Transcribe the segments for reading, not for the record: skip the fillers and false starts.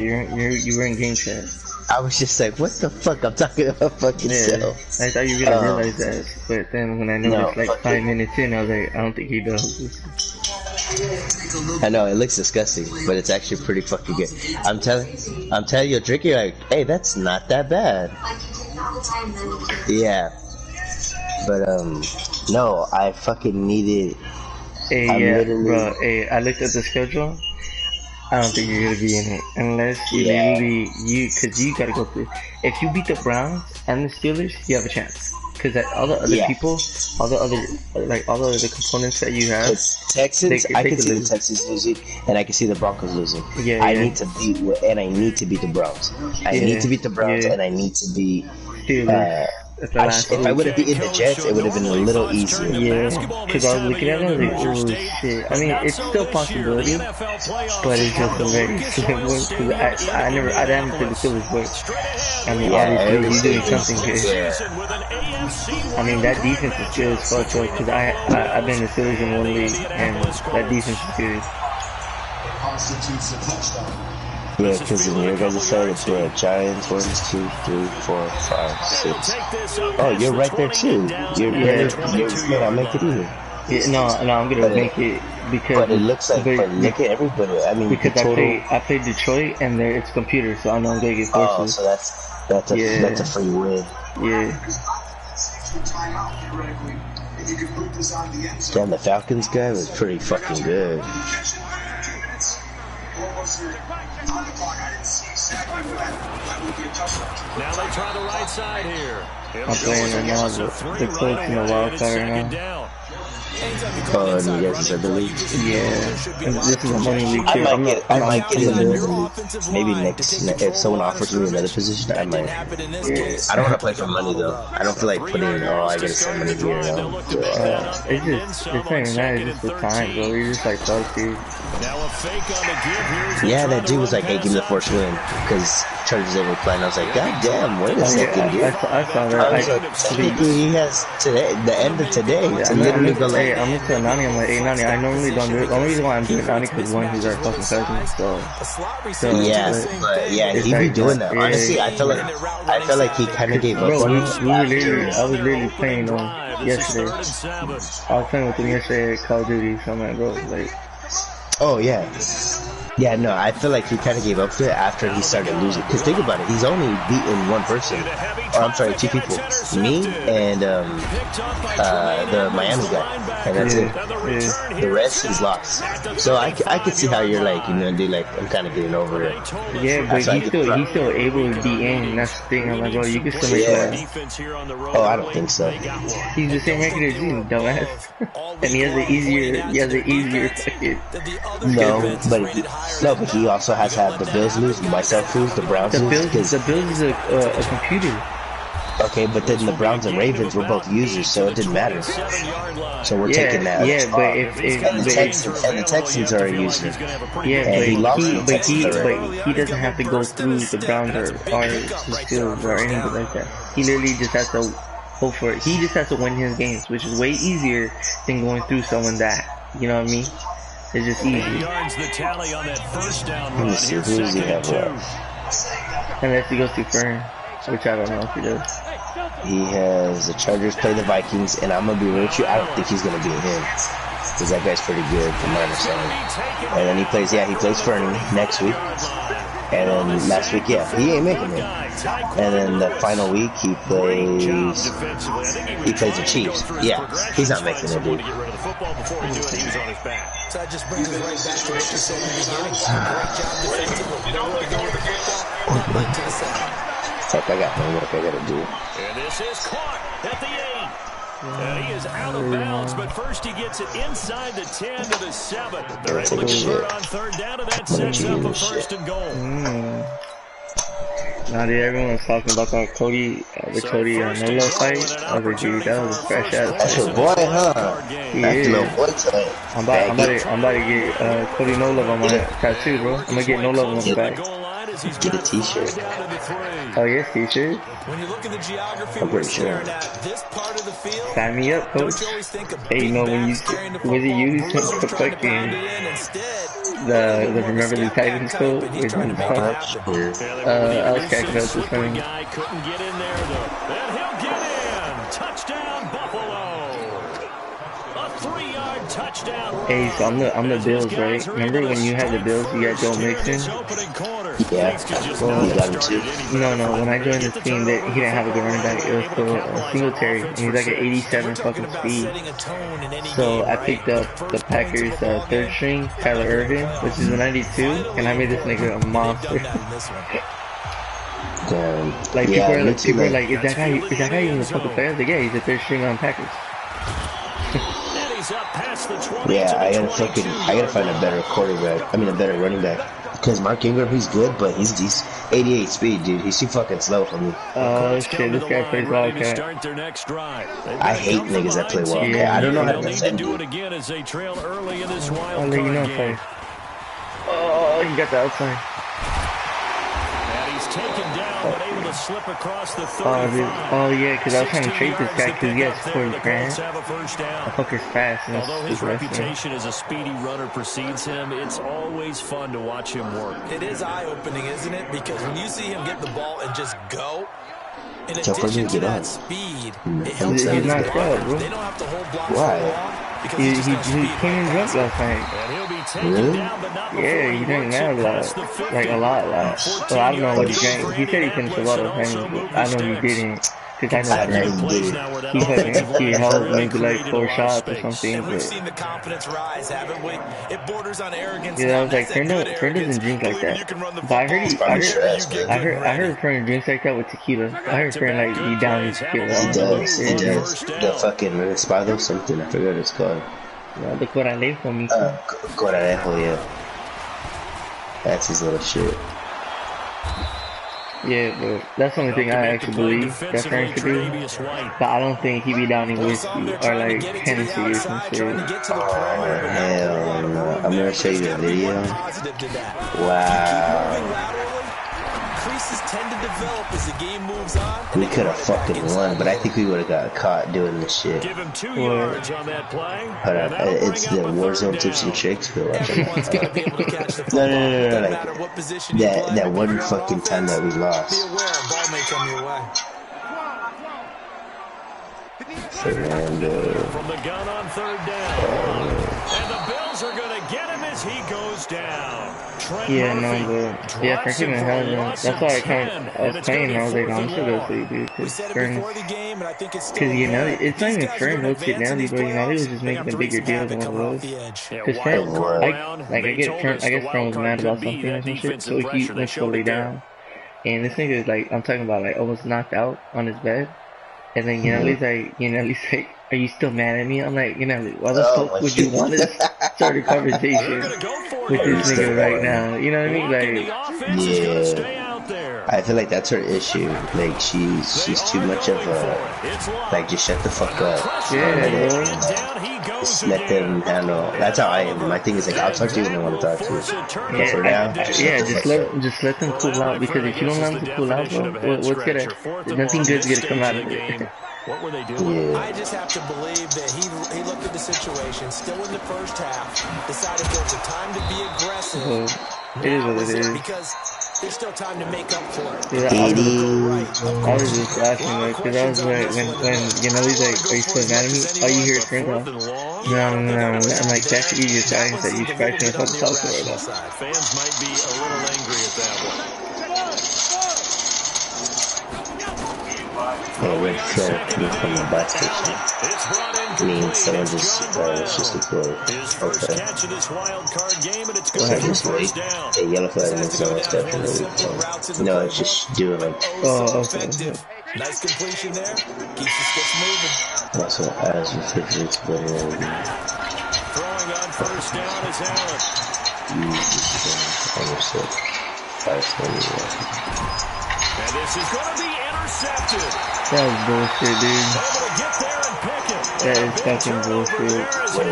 You were in game chat. I was just like, what the fuck? I'm talking about fucking cell. I thought you were gonna realize that, but then when I noticed like 5 minutes in, I was like, I don't think he does. I know it looks disgusting, but it's actually pretty fucking good. I'm telling you, drinking like, hey, that's not that bad. Yeah, but no, I fucking needed. Hey, bro. Hey, I looked at the schedule. I don't think you're gonna be in it unless you literally because you gotta go through. If you beat the Browns and the Steelers, you have a chance. Because all the other people, all the other components that you have, Texans, I can see the Texans losing, and I can see the Broncos losing. I need to beat, and I need to beat the Browns. I need to beat the Browns, and I need to beat. If I would have beaten the Jets, it would have been a little easier. Yeah, because I was looking at it, I was like, oh shit. I mean, it's still a possibility, but it's just a very slim one. Because I haven't played the Steelers, but I mean, obviously he's doing something good. I mean, that defense is good as fuck, though. Because I've been in the Steelers in one league, and that defense is good. Yeah, because in your guys' side, it's Giants, 1, 2, 3, 4, 5, 6. Oh, you're right there too. You're not make it either. Yeah, no, I'm gonna make it because. But it looks like, look at everybody. I mean, because I played Detroit and there it's computer, so I know I'm gonna get forces. Oh, so that's a free win. Yeah. Damn, the Falcons guy was pretty fucking good. Now they try the right side here. I'm playing right now the Colts in the wild card right now. Oh, and you guys said the league? Yeah. And this is a money league too. I might get in another league. Maybe next, if someone offers me another position, I might. Yeah. I don't want to play for money though. I don't feel like putting in, I gotta send money here. It's not even that, it's just the time, bro. You're just like, fuck, dude. Yeah, that dude was like, hey, give me the first win. Because Chargers didn't play, and I was like, god damn, wait a second, dude. I saw that. I was like, technically, he has today, the end of today, to literally go like, I'm gonna tell Nani, I'm like, hey Nani, I normally don't do it. The only reason why I'm doing Nani because one, he's our fucking cousin, so yeah, he be doing that. Honestly, I feel like he kind of gave up on it. I was literally playing yesterday. I was playing with him yesterday at Call of Duty, so I'm like, bro, like. Oh yeah. Yeah, no, I feel like he kind of gave up to it after he started losing. Because think about it, he's only beaten one person. Or I'm sorry, 2 people. Me and the Miami guy. And that's it. Yeah. The rest he's lost. So I could see how you're like, dude, like, I'm kind of getting over it. Yeah, but he's still able to be in. That's the thing. I'm like, bro, you can still make that. Oh, I don't think so. He's the same record as you, dumbass. And he has the easier fucking. No, but he also has to have the Bills lose, myself lose, the Browns lose. The Bills is a computer. Okay, but then the Browns and Ravens were both users, so it didn't matter. So we're taking that. Yeah, but the Texans are a user. Yeah, but he doesn't have to go through the Browns or the Steelers or anything like that. He literally just has to hope for it. He just has to win his games, which is way easier than going through someone that, you know what I mean? It's just easy. Let me see, who does he have left? Unless he goes to Fern, which I don't know if he does. He has the Chargers play the Vikings, and I'm going to be real with you, I don't think he's going to beat him. Because that guy's pretty good, from my understanding. And then he plays Fernie next week. And then last week, he ain't making it. And then the final week, he plays the Chiefs. Yeah, he's not making it, dude. Fuck, I got homework I gotta do. And this is caught at the 8. And he is out of bounds, but first he gets it inside the 10 to the 7. They're able to convert on third down, and that sets up a first and goal. Now that everyone's talking about that Cody Nolo fight, I was like, dude, that was a fresh ass. That's your boy, huh? Yeah. Little boy type. I'm about to get Cody No Love on my tattoo, bro. I'm gonna get No Love on my back. Get a t-shirt. Oh yes, t-shirt. I'm pretty sure. Sign me up, coach. Hey, when you was it you who sent the fucking remember the Titans quote? With them, I was cracking up this time. Guy couldn't get in there though. And he'll get in. Touchdown Buffalo. A 3-yard touchdown. Hey, so I'm the Bills, right? Remember when you had the Bills, you got Joe Mixon? Yeah. Well, you got him too. No, when I joined this team, that he didn't have a good running back. It was still Singletary, and he's like an 87 fucking speed. So I picked up the Packers' third string, Tyler Irvin, which is a 92, and I made this nigga a monster. Damn. Like people are like, is that guy even a fucking player? Like, yeah, he's a third string on Packers. Yeah, I gotta find a better quarterback. I mean, a better running back. Because Mark Ingram, he's good, but he's 88 speed, dude. He's too fucking slow for me. Oh shit, this guy plays Wildcat. I hate niggas that play Wildcat. Yeah. I don't know how to defend you. I'll let you know if I... Oh, he got the outside. Taken down, but able to slip across the 35. Oh yeah, because I was trying to trade this guy because he has 40 grand. Have a first down. The fucker's fast. And although his reputation as a speedy runner precedes him, it's always fun to watch him work. It is eye-opening, isn't it? Because when you see him get the ball and just go, in Jump addition to that up. speed, He's not scared, bro. they don't have to hold blocks Why? for long. He came in drunk last night. And he'll be taken Really? down, but not Yeah, he drank mad a lot. Like a lot. Well, I don't know what he drank. He said he finished a lot of things, but I know he didn't. Because I know he held maybe like 4 shots or something. And we've But seen the confidence rise, haven't we? It borders on arrogance. yeah, I was like, Fern doesn't drink like that. But I heard Fern drinks like that with tequila. I heard Fern like be down with tequila. He does. The fucking Espado something. I forgot what it's called. Yeah, the Coralejo, me. Coralejo, yeah. That's his little shit. Yeah, but that's the only thing I actually believe that Fern could do. But I don't think he be downing whiskey or like Hennessy or some shit. Hell no. I'm gonna show you the video. Wow. Creases tend to develop as the game moves on. We could have fucking won, but I think we would have got caught doing this shit. Give him 2 yards on that play. Hold on, it's the Warzone Tips and Tricks. Go watch it. No, like that one fucking time that we lost. Be aware, ball may come your way. Fernando. From the gun on 3rd down. And the Bills are going to get him as he goes down. Yeah, no, but yeah, Fern came in hell, man. That's why I was playing. I was like, I'm still gonna sleep, dude. Because Fern, because you know, it's not even Fern looks at Nelly, but you know, he was just making a bigger deal than what it was. Because Fern, I guess Fern was mad about something or some shit, so he went to lay down. And this nigga is like, I'm talking about like almost knocked out on his bed. And then he's like, are you still mad at me? I'm like, why the fuck would you want to start a conversation with this nigga right now? You know what I mean? Like, yeah. I feel like that's her issue. Like, she's too much of a, like, just shut the fuck up. Yeah, bro. Just let them handle. That's how I am. My thing is like, I'll talk to you when I want to talk to you. But for now, just let them cool out, because if you don't let them cool out, bro, nothing good's gonna come out of it. What were they doing? yeah. I just have to believe that he looked at the situation, still in the first half, decided there was a time to be aggressive. It is what it is. Because there's still time to make up for it. Yeah, I was just laughing, like, because I was like, when he's like, are you still mad at me? All you hear is Fern go, no. I'm like, that's the easiest thing that you scratch me the fucking top right now. Fans might be a little angry at that one. Oh, we're from the bus station. I mean, someone just, let's just deploy. Okay. Go ahead, just wait. Hey, yellow flag means no one's definitely. No, it's just doing like. Oh, okay. Nice completion there. Keeps the sticks moving. Also, as refrigerates better. Throwing on first down is Allen. Understood. And this is going to be intercepted. That was bullshit, dude. Able to get there and pick it. That is fucking bullshit. Well,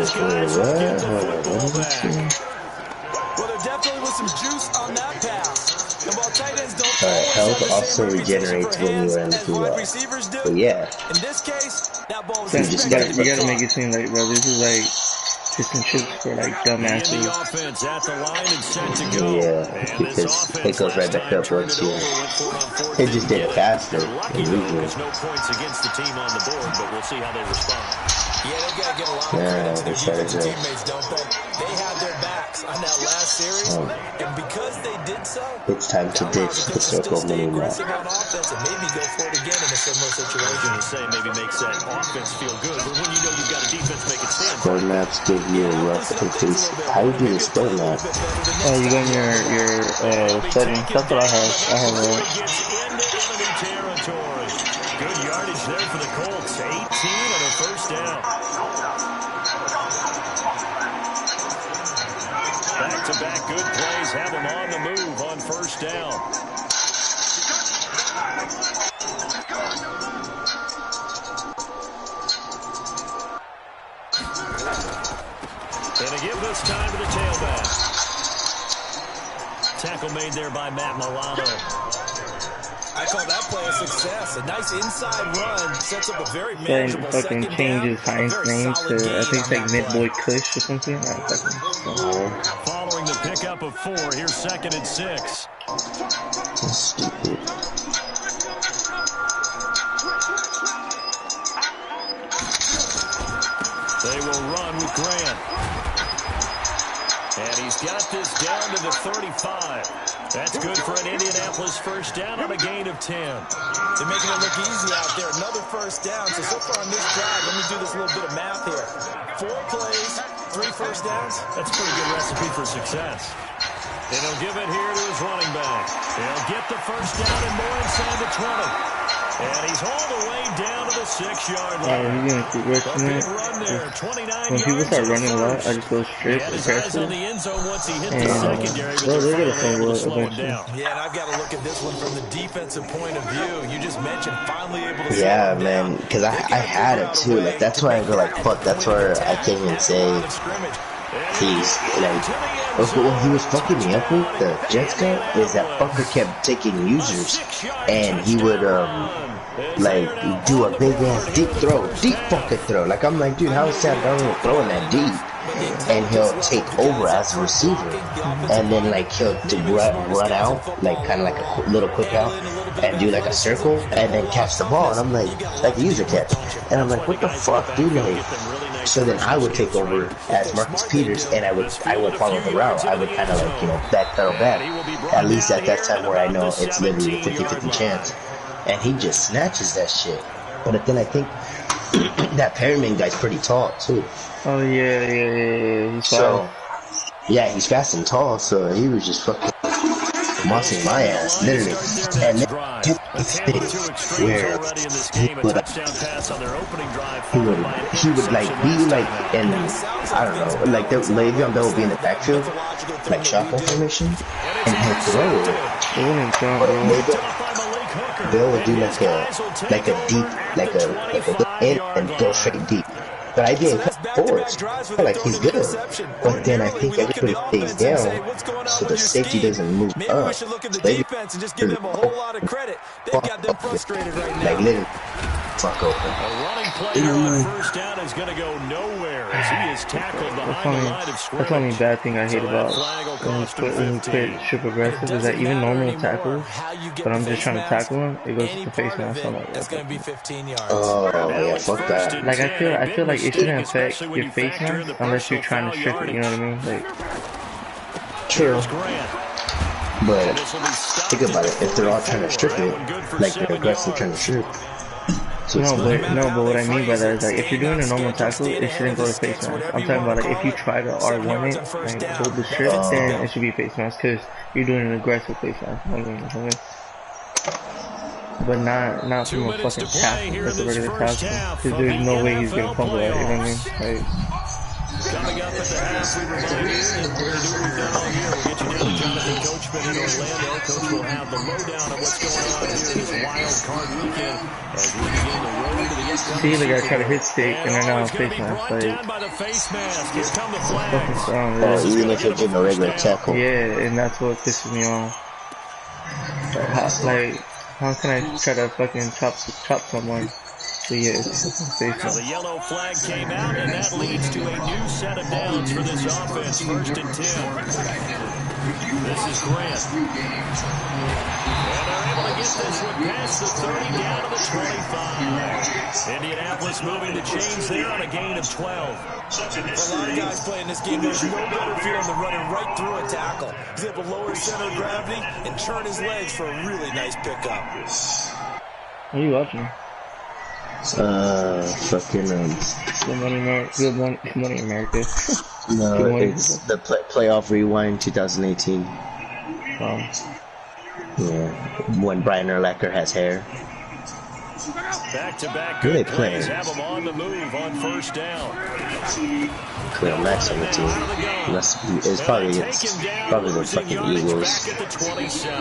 there definitely was some juice on that pass. And while tight ends don't health also regenerates when you are in the gulag. But yeah. In this case, that ball was You gotta make it seem like, bro, this is like and shoots for like dumbasses. Yeah, because it goes right back up once you. It just did it faster than usual. There's no points against the team on the board, but we'll see how they respond. Yeah, they got to get a lot of credit to their defensive teammates, don't they? They had their backs on that last series, and because they did so, it's time to ditch the circle mini map. aggressive on offense and maybe go for it again in a similar situation. I was going to say maybe makes that offense feel good, but when you know you've got a defense make it stand. Square maps give you a rough pace. How do you do the square map? You go in your settings. That's what I have. I have that. Good yardage there for the Colts. 18 and a first down. Back-to-back good plays have them on the move on first down. And they give this time to the tailback. Tackle made there by Matt Milano. I call that play a success. A nice inside run sets up a very manageable fucking second changes down. Heinz name to, I think it's like Mid-Boy Kush or something. Following the pickup of 4, here's 2nd and 6. Stupid. They will run with Grant. And he's got this down to the 35. That's good for an Indianapolis first down on a gain of 10. They're making it look easy out there. Another first down. So far on this drive, let me do this little bit of math here. 4 plays, 3 first downs. That's a pretty good recipe for success. And he'll give it here to his running back. He'll get the first down and more inside the 20. And he's all the way down to the 6-yard line. He's gonna keep rushing it. When people start running a lot, I just go straight and aggressive. And they're gonna fumble eventually. Yeah, and I've got to look at this one from the defensive point of view. You just mentioned finally able to. Yeah, man, because I had it too. Like that's why I go like fuck. That's where I can't even say he's like. What he was fucking me up with the Jets guy is that fucker kept taking users, and he would like do a big ass deep fucking throw. Like I'm like, dude, how is Sam Darnold throwing that deep? And he'll take over as a receiver, and then like he'll run out, like kind of like a little quick out, and do like a circle, and then catch the ball. And I'm like a user catch, and I'm like, what the fuck, dude? Like, so then I would take over as Marcus Peters, and I would follow the route. I would kind of like, back throw back. At least at that time where I know it's literally a 50-50 chance. And he just snatches that shit. But then I think that Perryman guy's pretty tall too. Oh yeah. He's so yeah, he's fast and tall. So he was just fucking mossing my ass, literally. And then where he would like be like in, I don't know, like Le'Veon Bell would be in the backfield, like shotgun formation, and he'll throw it. Bill would do like a deep, like a in and go straight deep. But I didn't cut forward. Like he's good. But then I think everybody stays down so the safety doesn't move Maybe up. we should look at the defense and just give them a whole lot of credit. They've got them frustrated right now. Like literally fuck open. A running play on first down is going to go nowhere as he is tackled behind the line of scrimmage. That's the only bad thing I hate about when you quit strip aggressive is that even normal tackles, but I'm just trying to tackle him, it goes to the face mask. I'm like, that's going to be 15 yards. Oh yeah, fuck that. Like I feel like it shouldn't affect your face mask unless you're trying to strip it. You know what I mean? Like, true. But think about it. If they're all trying to strip it, like they're aggressive trying to strip. So but what I mean by that is like if you're doing a normal tackle, it shouldn't go to face mask. I'm talking about like if you try to R1 it, like hold the strip, then it should be face mask because you're doing an aggressive face mask. But not from a fucking tackle, like a regular tackle, because there's no way he's gonna fumble at it. You know what I mean? Like, Coming up at the half, we remind you that we're going to do what we've done all year. We'll get you down to Jonathan Coachman in Orlando. Coach will have the lowdown of what's going on here this wild card weekend as we begin the road to the upcoming. see, like I try to hit stick and then now face mask. Like, Here come the flag. fucking strong. even if you're doing a regular tackle. Yeah, and that's what pisses me off. Like, how can I try to fucking chop someone But yeah, it's safe. So the yellow flag came out, and that leads to a new set of downs for this offense. 1st and 10. This is Grant. And they're able to get this one past the 30 down to the 25. Indianapolis moving the chains there on a gain of 12. For a lot of guys playing this game, there's no better feeling than running right through a tackle. He's able to lower his center of gravity and turn his legs for a really nice pickup. What are you watching? Fucking Good Morning America. No, it's the playoff rewind 2018. Yeah, when Brian Urlacher has hair. Back-to-back Who good they playing? plays have them on the move on 1st down. Clear Max on the team. It's probably the fucking Eagles.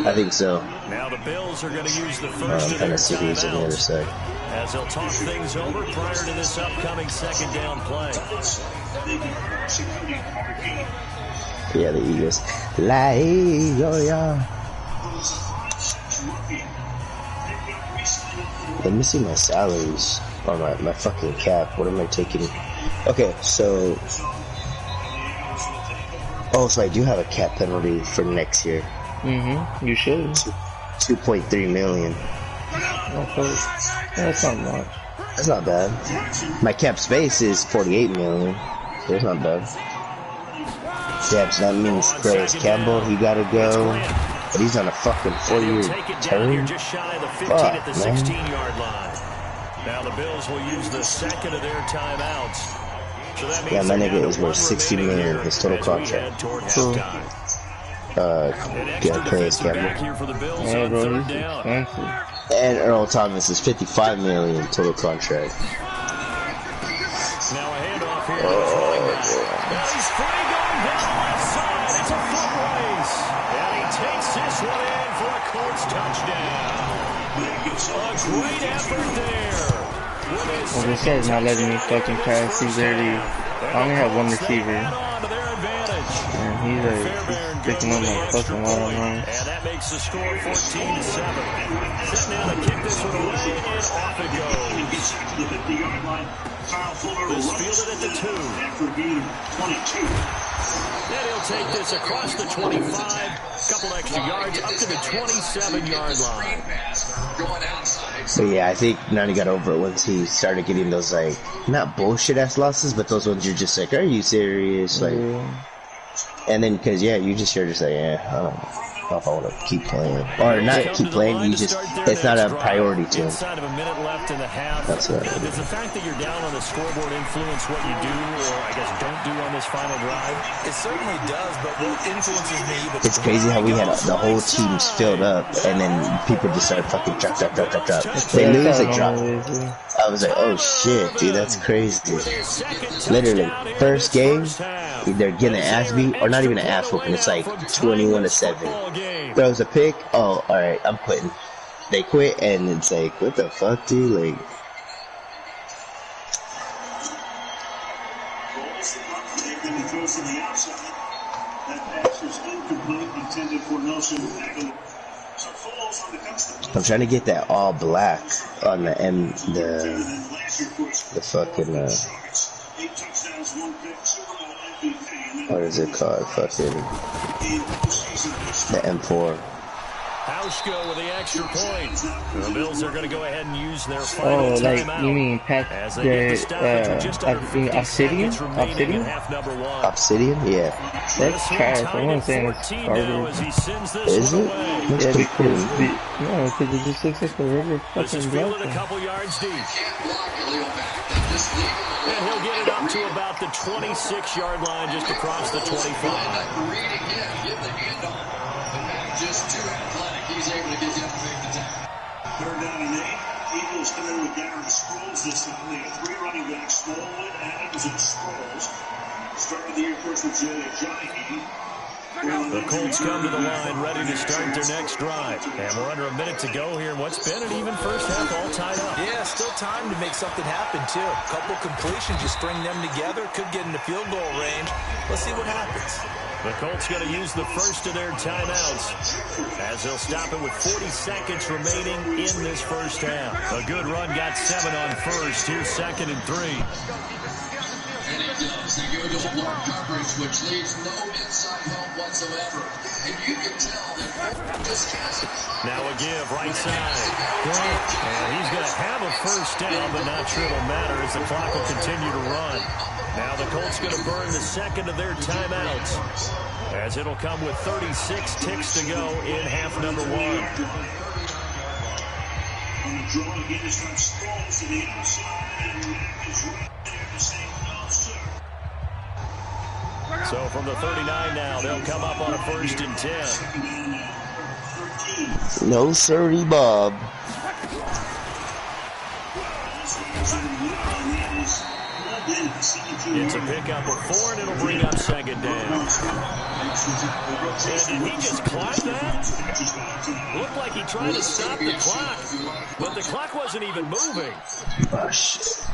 I think so. Now the Bills are going to use the first of Kind their of see who's on the other timeouts side. as they'll talk things over prior to this upcoming 2nd down play. Yeah, the Eagles. La Eagles. Let me see my salaries or my fucking cap. What am I taking? Okay, so so I do have a cap penalty for next year. You should. 2.3 million. That's not much. That's not bad. My cap space is 48 million. So that's not bad. Yeah, so that means Grace Campbell, he gotta go. But he's on a fucking 4-year term. Just shy of the 15 Fuck, at the 16-yard line. Now the Bills will use the second of their timeouts. So that means My nigga is worth 60 million, his total contract. Grace Campbell. Yeah, bro, he's expensive. And Earl Thomas is 55 million total contract. Now a handoff here to the running back. Now he's free going down the left side. It's a foot race. And he takes this one in for a Colts touchdown. A great effort there. Well, this guy's not letting me fucking pass. He's already... I only have one receiver. And he's like picking up my fucking lot of runs. And that makes the score 14-7. Setting down to kick this one away, and off it goes. This fielded at the 2. Then he'll take this across the 25, couple extra yards, up to the 27-yard line. So yeah, I think Nani got over it once he started getting those, like, not bullshit-ass losses, but those ones you're just like, are you serious? Like, and then, because, you just, you're just like, I don't know if I want to keep playing. Or not keep playing, you just, it's not a priority to him. Inside of a minute left in the half. That's right. Does the fact that you're down on the scoreboard influence what you do, or I guess don't do on this final drive? It certainly does, but what influences me... It's crazy how we had the whole team's filled up, and then people just started fucking drop. They lose, they drop. I was like, oh shit, dude, that's crazy. Literally, first game, they're getting an ass beat, or not even an ass whooping, it's like 21-7. Throws a pick, oh, alright, I'm quitting. They quit, and it's like, what the fuck, dude? Like, I'm trying to get that all black on the fucking, what is it called? Fucking, the M4. Hauschko with the extra point. The Bills are going to go ahead and use their final like, timeout. you mean Obsidian? Obsidian? Yeah. That's trash. I wasn't saying it's garbage. Is it? Looks Yeah, pretty cool. No, because it just looks like a regular This is fucking fielded a block. couple yards deep. And he'll get it up to about the 26-yard line, just across the 25. Just too athletic, he's able to get down and make the tackle. 3rd down and 8. Eagles come in with Darren Sproles this time. They have 3 running backs, Smallwood, Adams, and Sproles. Started the year first with Jay Ajayi. The Colts come to the line, ready to start their next drive. And we're under a minute to go here in what's been an even first half, all tied up. Yeah, still time to make something happen, too. A couple completions, you string them together, could get into field goal range. Let's see what happens. The Colts going to use the first of their timeouts as they'll stop it with 40 seconds remaining in this first half. A good run got 7 on first. Here's 2nd and 3. And it does. They go to a block coverage, which leaves no inside help whatsoever. And you can tell that just hasn't. Now a give, right side. And he's going to have a first down, but not sure it'll matter as the clock will continue to run. Now the Colts going to burn the second of their timeouts as it'll come with 36 ticks to go in half number 1. On the draw again is from Sproles to the outside, and Mack is right there to say no, sir. So from the 39 now, they'll come up on a 1st and 10. No sirree, Bob. It's a pickup of 4, and it'll bring up 2nd down. And did he just clock that? Looked like he tried to stop the clock, but the clock wasn't even moving. Oh, shit.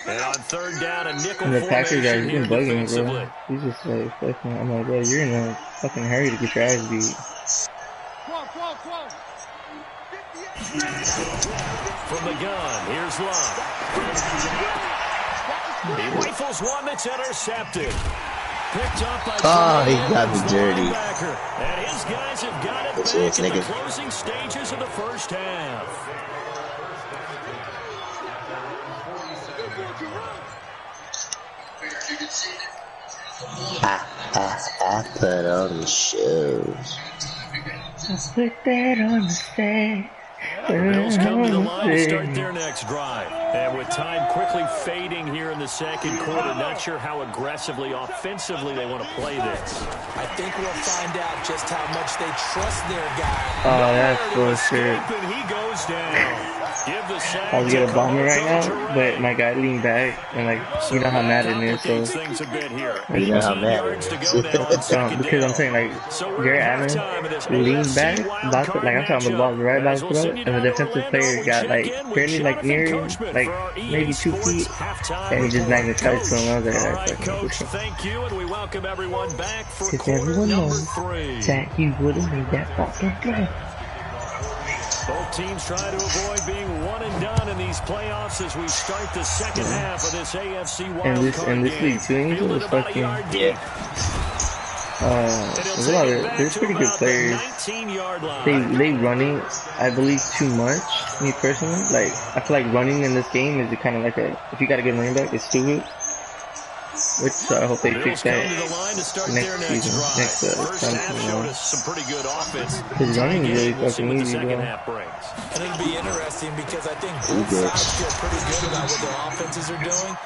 And on 3rd down, a nickel And the Packers guys, formation he's here been bugging me, defensively. bro. He's just like, fucking, I'm like, bro, you're in a fucking hurry to get your ass beat. From the gun, here's Love. He rifles one that's intercepted. Picked up by Oh, he got me dirty. And his guys have got it Cheers, back in the nigga. closing stages of the first half. I put on the shows. I put that on the stage. The Bills come to the line to start their next drive. And with time quickly fading here in the second quarter, not sure how aggressively, offensively they want to play this. I think we'll find out just how much they trust their guy. Oh, that's bullshit. And he goes down. Give the sack I was gonna to bomb it right Carter now, Ray. but my guy leaned back and like, you know how Madden is, so. Complicates things a bit here. You know how 18 Madden yards to is. go now on second Because I'm down. saying like, So we're Garrett at Allen halftime of this leaned AFC back, wild card like I'm talking about the ball right matchup. about As to we'll throw, send you and the down to defensive Orlando, player we got check like in with barely like Jonathan near him, Coachman like for our EA maybe 2 Sports feet, halftime and he just report. magnetized to him. I was like, All that's right, fucking Coach, bullshit. thank you, and we welcome everyone back for Because quarter everyone number knows 3. that you would have made that fucking play. Both teams try to avoid being one and done in these playoffs as we start the second half of this AFC wild card And this game. league too, Angel Fielded is about a fucking, yard deep. there's a lot of, there's pretty good players. 19-yard line. They running, I believe, too much, me personally. Like, I feel like running in this game is kind of like a, if you got a good running back, it's stupid. Which I hope they fix Bills come that to the line to start next their next season, drive. next First time, half you showed know. us some pretty good offense. His running is really We'll see fucking what the easy, second bro. half brings. And it'll be interesting because I think both sides feel pretty good about what their offenses are doing.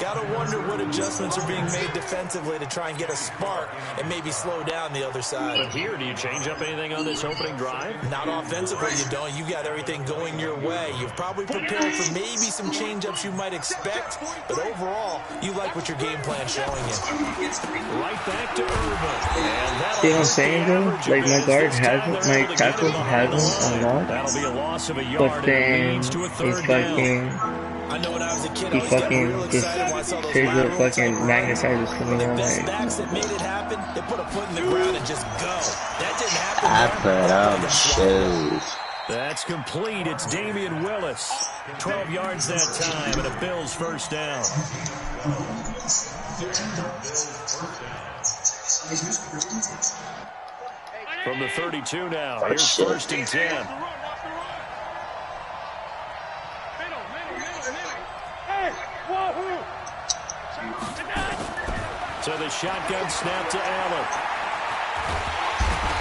Gotta wonder what adjustments are being made defensively to try and get a spark and maybe slow down the other side. But here, do you change up anything on this opening drive? Not offensively, you don't. You got everything going your way. You've probably prepared for maybe some change-ups you might expect, but overall, you like what your game plan's showing you. Right back to Urban. And that'll See what I'm hurt saying, the though? average Like, of my this. guard This time hasn't, they're my able to get tackle it on the hasn't line. unlocked, That'll be a loss of a yard, but and it then leads to a he's third down. fucking, I know when I was a kid, I he always got fucking real just excited when I saw those straight up lateral fucking type magnetizes runs. something The on best like, backs that made it happen, they put a foot in the ground and just go. That didn't happen I there. put on the shows. That's complete. It's Damian Willis. 12 yards that time, and a Bills first down. From the 32 now, here's shit. first and 10. So the shotgun snap to Allen.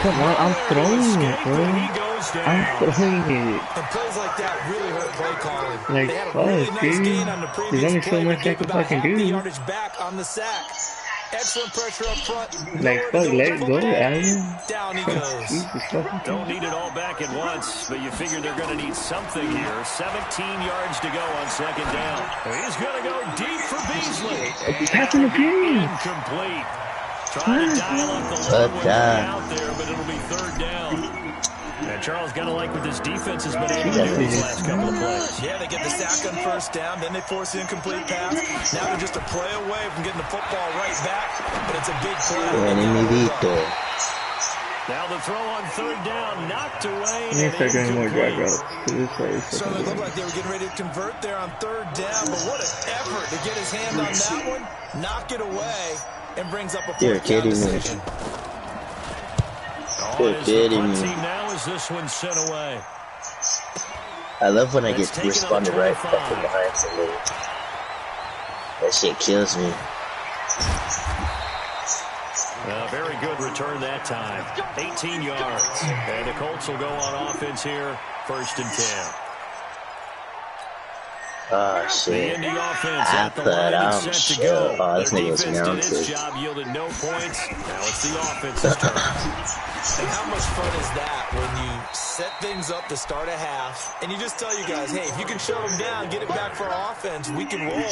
come on, I'm throwing it, bro. He goes down. I'm throwing it. And plays like that really hurt play calling. Like, They had a fuck, really nice dude. gain on the There's previous only play, so but much I gave can about fucking half the do. yardage back on the sack. Excellent pressure up front. Like, Nowhere to fuck, go let with it the go, football. Allen. Down he Jesus goes. fucking Don't need it all back at once, but you figure they're going to need something here. 17 yards to go on second down. He's going to go deep for Beasley. Pass interference. Incomplete. Trying to dial up the long way out there, but it'll be third down. And Charles, got to like what this defense has been able to do these last couple of plays. Yeah, they get the sack on first down, then they force the incomplete pass. Now they're just a play away from getting the football right back, but it's a big play. Now the throw on third down, knocked away. They start doing more drag routes. So it looked like they were getting ready to convert there on third down, but what an effort to get his hand on that one, knock it away, and brings up a fourth down decision. You're kidding me. Now is this one sent away. I love when I get responded right from behind somebody. That shit kills me. Very good return that time. 18 yards. And the Colts will go on offense here, 1st and 10. Oh, shit. The offense I at the thought line and I'm set to go. Oh, this Their nigga's defense did its mounted. job, yielded no points. Now it's the offense's turn. And how much fun is that when you set things up to start a half, and you just tell you guys, hey, if you can shut them down, get it back for our offense, we can roll.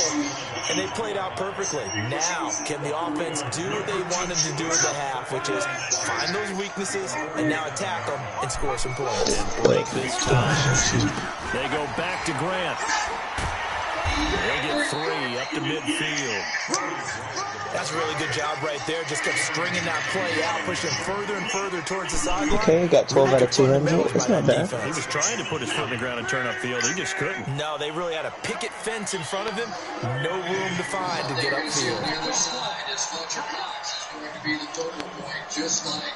And they played out perfectly. Now, can the offense do what they wanted to do at the half, which is find those weaknesses and now attack them and score some points. And break this time. They go back to Grant. They get 3 up to midfield. That's a really good job right there. Just kept stringing that play out, pushing further and further towards the sideline. Okay, got 12 out of 200. That's not bad. He was trying to put his foot in the ground and turn upfield. He just couldn't. No, they really had a picket fence in front of him. No room to find to get upfield. The other side is Fletcher Cox is going to be the focal point, just like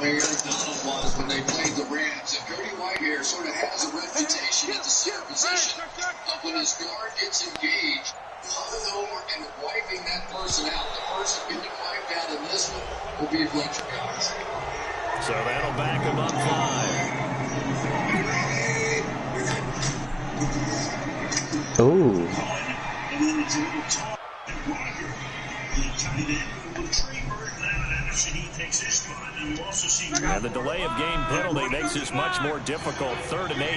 where Donald was when they played the Rams. And Cody Whitehair sort of has a reputation at the center position of when his guard gets engaged, coming over and wiping that person out. The person getting wiped out in this one will be Fletcher Cox. So that'll back him up 5. Ooh. And then it's a little talk and Roger, the tight end, will trade Burton out after he takes his spot. And we'll also see. And the delay of game penalty makes this much more difficult. 3rd and 8.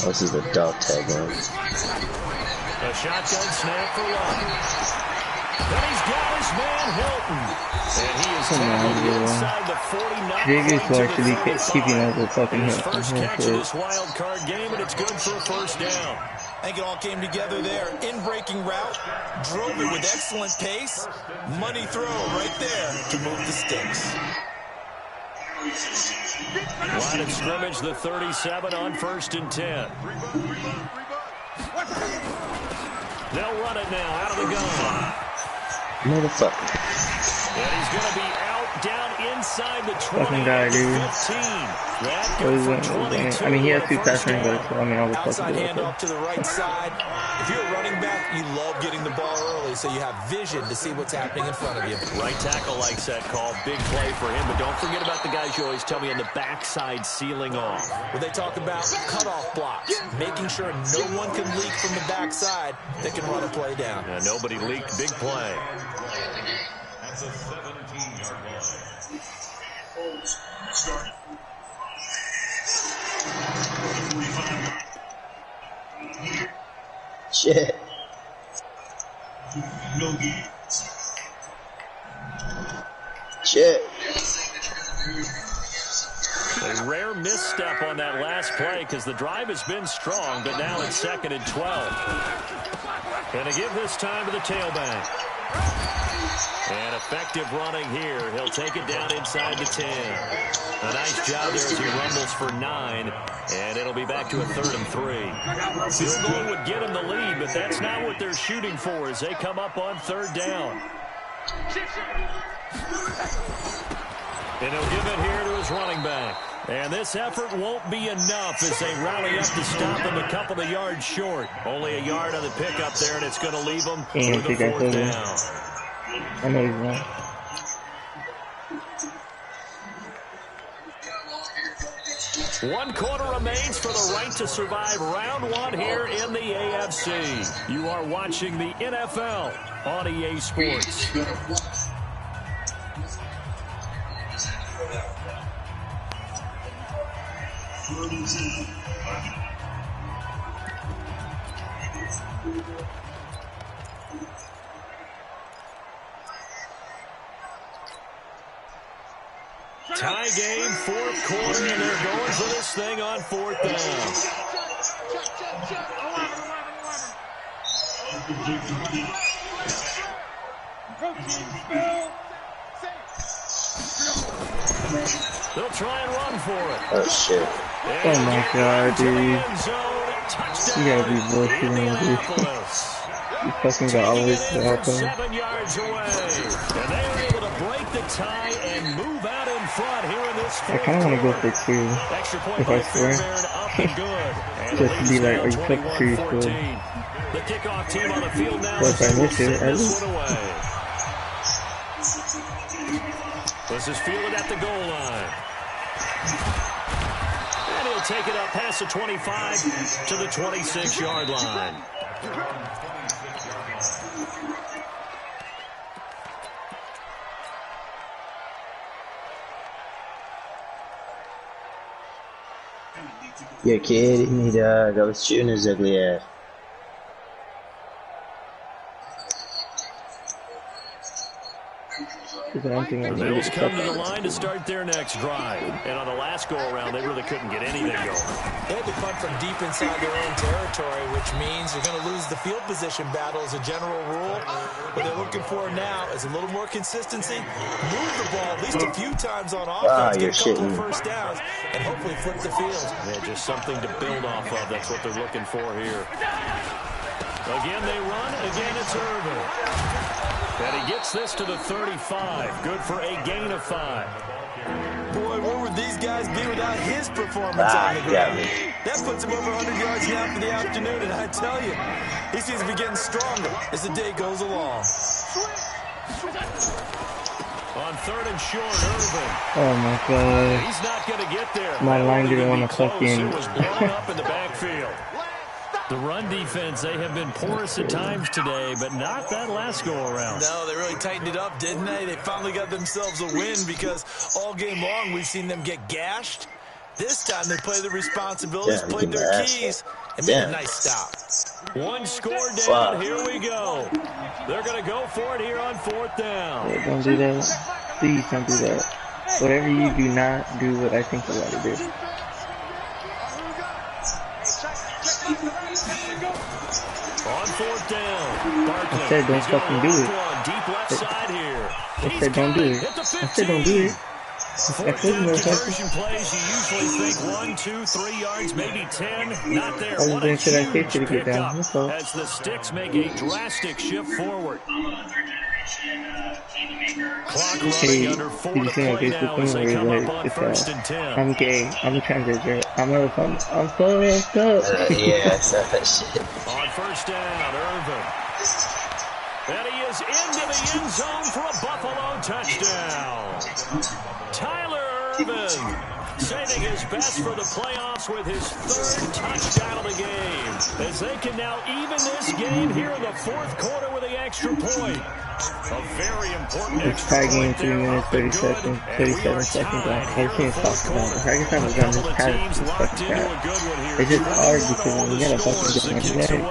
This is the dog tag one. A shotgun snap for one. Then he's got his man Hilton. And he is tackled inside the 49. Jiggy's going to be keeping up with fucking His Hilton. first catch of this wild card game, and it's good for a 1st down. I think it all came together there. In-breaking route, drove it with excellent pace. Money throw right there to move the sticks. Line of scrimmage, the 37 on 1st and 10. They'll run it now out of the gun. Motherfucker. And he's going to be out down inside the 20. Fucking guy, dude. 15. That goes for 22. I mean, he has 2 pass runners, so I mean, all the fuck Outside is handoff to the right side. If you're a running back, you love getting the ball early so you have vision to see what's happening in front of you. Right tackle likes that call. Big play for him. But don't forget about the guys you always tell me on the backside sealing off. Well, they talk about cutoff blocks, making sure no one can leak from the backside that can run a play down. Yeah, nobody leaked. Big play. That's a 17-yard line. Holds started. 45. Shit. No good. Shit. A rare misstep on that last play because the drive has been strong, but now it's 2nd and 12. Going to give this time to the tailback. And effective running here. He'll take it down inside the 10. A nice job there as he rumbles for 9. And it'll be back to a 3rd and 3. Field goal would get him the lead, but that's not what they're shooting for as they come up on 3rd down. And he'll give it here to his running back. And this effort won't be enough as they rally up to stop him a couple of yards short. Only a yard on the pickup there, and it's going to leave him with a 4th down. I know he's wrong. One quarter remains for the right to survive round 1 here in the AFC. You are watching the NFL on EA Sports. Tie game, fourth quarter, and they're going for this thing on fourth down. They'll try and run for it. Oh, shit. Oh, my God, dude. You gotta be bullshitting, dude. You fucking got all this to happen. 7 yards away. And they are able to break the tie and move out in front here in this I kind of want to go for 2, if I swear. Just to be like, are you fucking serious, bro? The kickoff team on the field now. But if I miss it, at least. This is fielded at the goal line. And he'll take it up past the 25 to the 26-yard line. Yeah, kid, I was shooting his ugly ass. Bills come to the line to start their next drive. And on the last go-around, they really couldn't get anything going. They had to punt from deep inside their own territory, which means they're going to lose the field position battle as a general rule. What they're looking for now is a little more consistency, move the ball at least a few times on offense, get a couple of first downs, and hopefully flip the field. Yeah, just something to build off of. That's what they're looking for here. Again, they run. Again, it's Irvin. And he gets this to the 35. Good for a gain of 5. Boy, where would these guys be without his performance on the ground? That puts him over 100 yards now for the afternoon, and I tell you, he seems to be getting stronger as the day goes along. On third and short, Irvin. Oh my God. He's not going to get there. My line didn't want to fucking... It was blown up in the backfield. The run defense, they have been porous at times today, but not that last go-around. No, they really tightened it up, didn't they? They finally got themselves a win because all game long we've seen them get gashed. This time they played the responsibilities, played their keys, and made a nice stop. One score down, here we go. They're going to go for it here on fourth down. Yeah, don't do that. Please don't do that. Whatever you do, not do what I think you ought to do. On fourth down, Barkley. I said don't fucking do it. Deep left side here. I said don't do it. I said don't do it. Conversion plays, you usually think 1, 2, 3 yards, maybe 10. Not there. I was What a going to that huge to get down. pickup as the sticks make a drastic shift forward. Clock running under 4 to play now as they come up on first and 10. I'm gay. I'm a transgender. I'm fucked up. Yeah, I saw that shit. On first down, Irvin. And he is into the end zone for a Buffalo touchdown. Tyler Irvin saving his best for the playoffs with his 3rd touchdown of the game. As they can now even this game here in the 4th quarter with the extra point. A very important extra tie game, point 3 minutes, 37 seconds left. I can't talk about it. I guess I was on this past fucking crap. It's just hard because we gotta fucking get my together.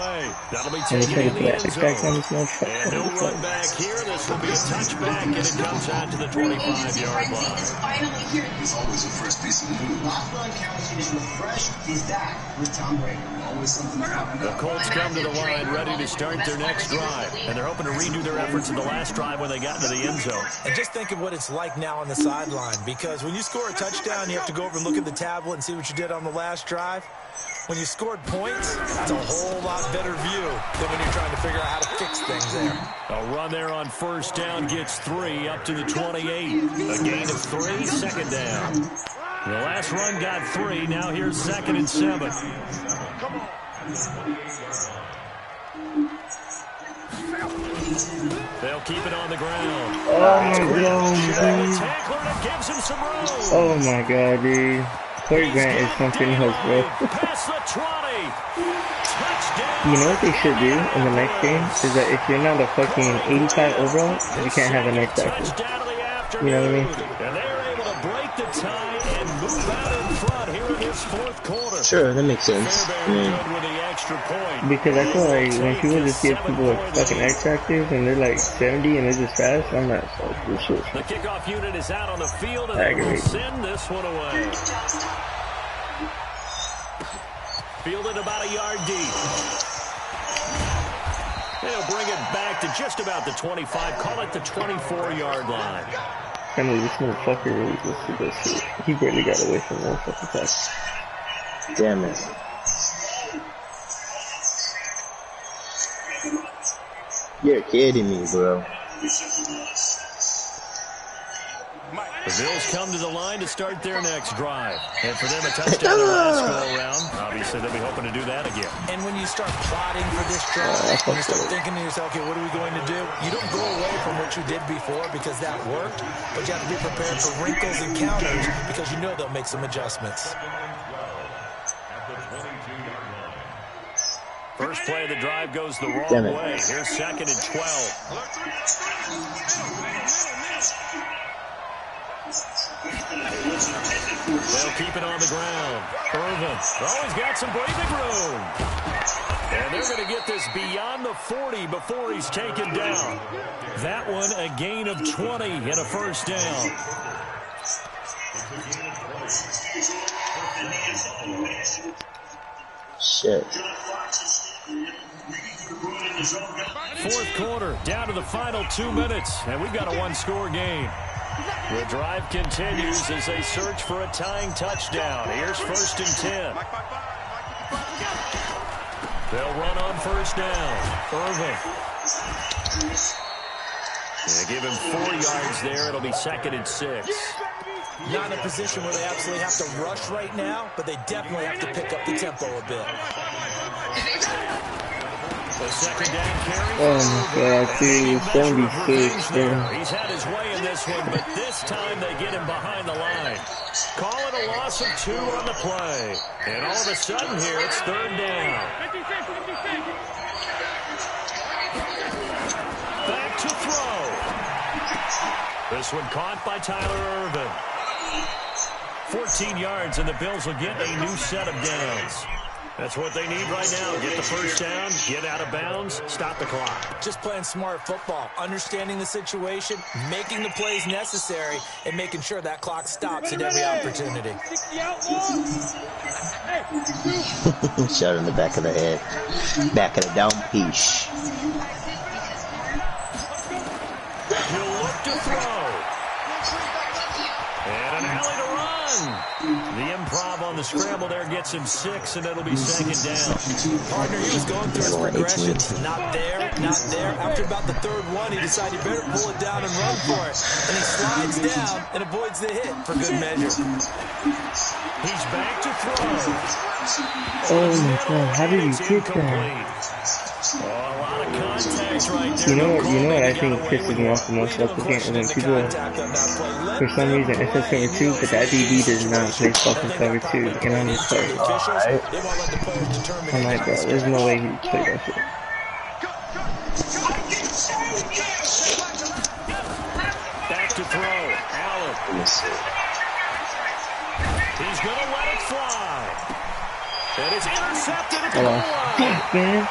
And it's ready for that exact on this motherfucker. And no run back here. This will be a touchback, and it comes out to the 25-yard line. Finally here. He's always the first piece of the move. Last run counts. He's refreshed. He's back with Tom Brady. Always something to happen. The Colts come to the line ready to start their next drive, and they're hoping to redo their efforts in the last drive when they got into the end zone. And just think of what it's like now on the sideline, because when you score a touchdown, you have to go over and look at the tablet and see what you did on the last drive. When you scored points, it's a whole lot better view than when you're trying to figure out how to fix things there. A run there on first down gets 3 up to the 28. A gain of 3, second down. The last run got 3. Now here's 2nd and 7. They'll keep it on the ground. Oh my God, dude. Tackler that gives him some room. Oh my God, dude. Corey Grant is something else, bro. Past the 20. Touchdown. You know what they should do in the next game? Is that if you're not a fucking 85 overall, you can't have a nice tackle. You know what I mean? And they're able to break the tie and move out in front here in this fourth quarter. Sure, that makes sense. Fairbairn good with the extra point. Because I feel like when people just get people like fucking X active and they're like 70 and they're just fast, I'm not so this shit. The kickoff unit is out on the field and they will send this one away. Fielded about a yard deep. They'll bring it back to just about the 25. Call it the 24-yard line. I mean, this motherfucker really just did this shit. He barely got away from one fucking pass. Damn it. You're kidding me, bro. The Bills come to the line to start their next drive. And for them, a touchdown in the last go-around. Obviously, they'll be hoping to do that again. And when you start plotting for this drive, when you start thinking to yourself, okay, what are we going to do? You don't go away from what you did before because that worked, but you have to be prepared for wrinkles and counters because you know they'll make some adjustments. First play of the drive goes the wrong way. Here's 2nd and 12. They'll keep it on the ground. Irvin. Oh, he's got some breathing room. And they're going to get this beyond the 40 before he's taken down. That one, a gain of 20 and a first down. Shit. Fourth quarter, down to the final 2 minutes, and we've got a one-score game. The drive continues as they search for a tying touchdown. Here's 1st and 10. They'll run on first down. Irvin. They give him 4 yards there. It'll be 2nd and 6. Not in a position where they absolutely have to rush right now, but they definitely have to pick up the tempo a bit. The second down carry. Oh my god, dude, 76, man. He's had his way in this one, but this time they get him behind the line. Call it a loss of 2 on the play. And all of a sudden here, it's 3rd down. Back to throw. This one caught by Tyler Irvin. 14 yards, and the Bills will get a new set of downs. That's what they need right now. Get the first down, get out of bounds, stop the clock. Just playing smart football, understanding the situation, making the plays necessary, and making sure that clock stops at every opportunity. Shot in the back of the head. Back of the down piece. He'll look to throw. And an alley to run. The improv on the scramble there gets him 6, and it'll be 2nd down. Partner, he was going through his progressions. Not there, not there. After about the 3rd one, he decided he better pull it down and run for it. And he slides down and avoids the hit for good measure. He's back to throw. Oh my god, how did he get that? Oh, a lot of contact right there. You know what I think pisses me off the most about the game is when people, for some reason, it says cover 2, but that DB does not play fucking cover 2, and I'm just like, I'm like, bro, there's no way he played that shit. Back to throw, Allen. He's gonna let it fly. And it's intercepted at the goal line. Man.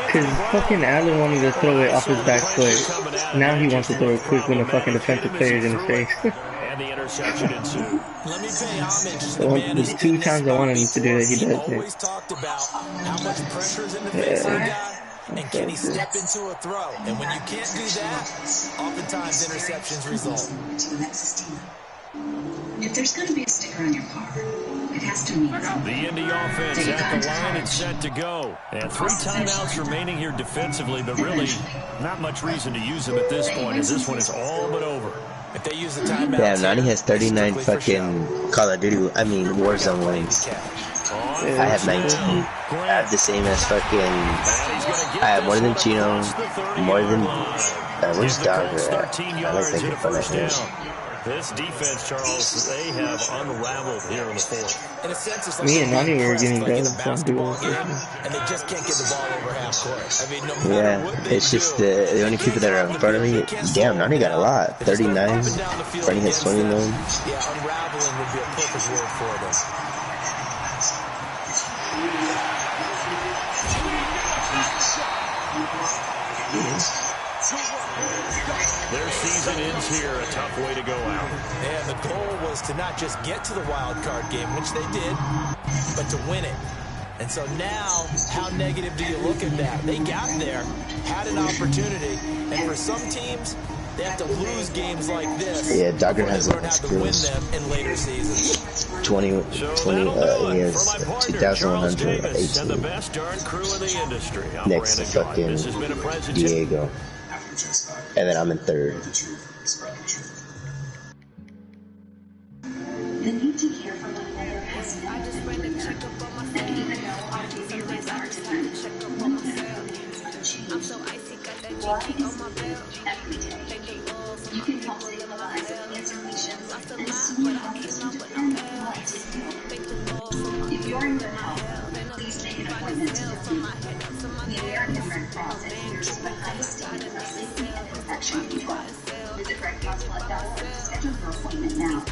Because fucking Allen wanted to throw it off his back foot. Now he wants to throw it quick when the fucking defensive player's in his face. And the interception ensued. Let me pay homage to the man. There's 2 times I wanted him to do it, he does it. Always talked about how much pressure is in the face of a guy, and can he step into a throw? And when you can't do that, oftentimes interceptions result. If there's going to be a sticker on your car, it has to mean the Indy offense at the line and set to go. And 3 timeouts remaining here defensively, but really not much reason to use them at this point, as this one is all but over. If they use the timeout, damn, Nani has 39 fucking Call of Duty, Warzone wins. I have 19. I have the same as fucking, I have more than Chino, more than, where's Dogger at? I like making fun of him. This defense, Charles, they have unraveled here in the fourth. In a sense, it's like Me and Nani were getting like in a guys on basketball duo. game, and they just can't get the ball over half court. I mean, no matter what they it's do, just the only people that are in front of me. Damn, Nani got a lot. 39. Freddie hits 29. Yeah, unraveling would be a perfect word for them. Their season ends here, a tough way to go out. And the goal was to not just get to the wild card game, which they did, but to win it. And so now, how negative do you look at that? They got there, had an opportunity, and for some teams, they have to lose games like this. Yeah, Dogger has learn how to win them in later seasons. 20 he has 2,118. And the best darn crew in the industry. Next to fucking Diego. And then I'm in third. The need to care for one another has no and even though our days are different, I'm so icy, got that GG on my belt every day. You can help save the lives of cancer patients and so many others to defend lives. If you're in good health, please make an appointment to visit. The American Red Cross adheres to the highest standards of safety and protection in blood. Visit redcrossblood.org to schedule your appointment now.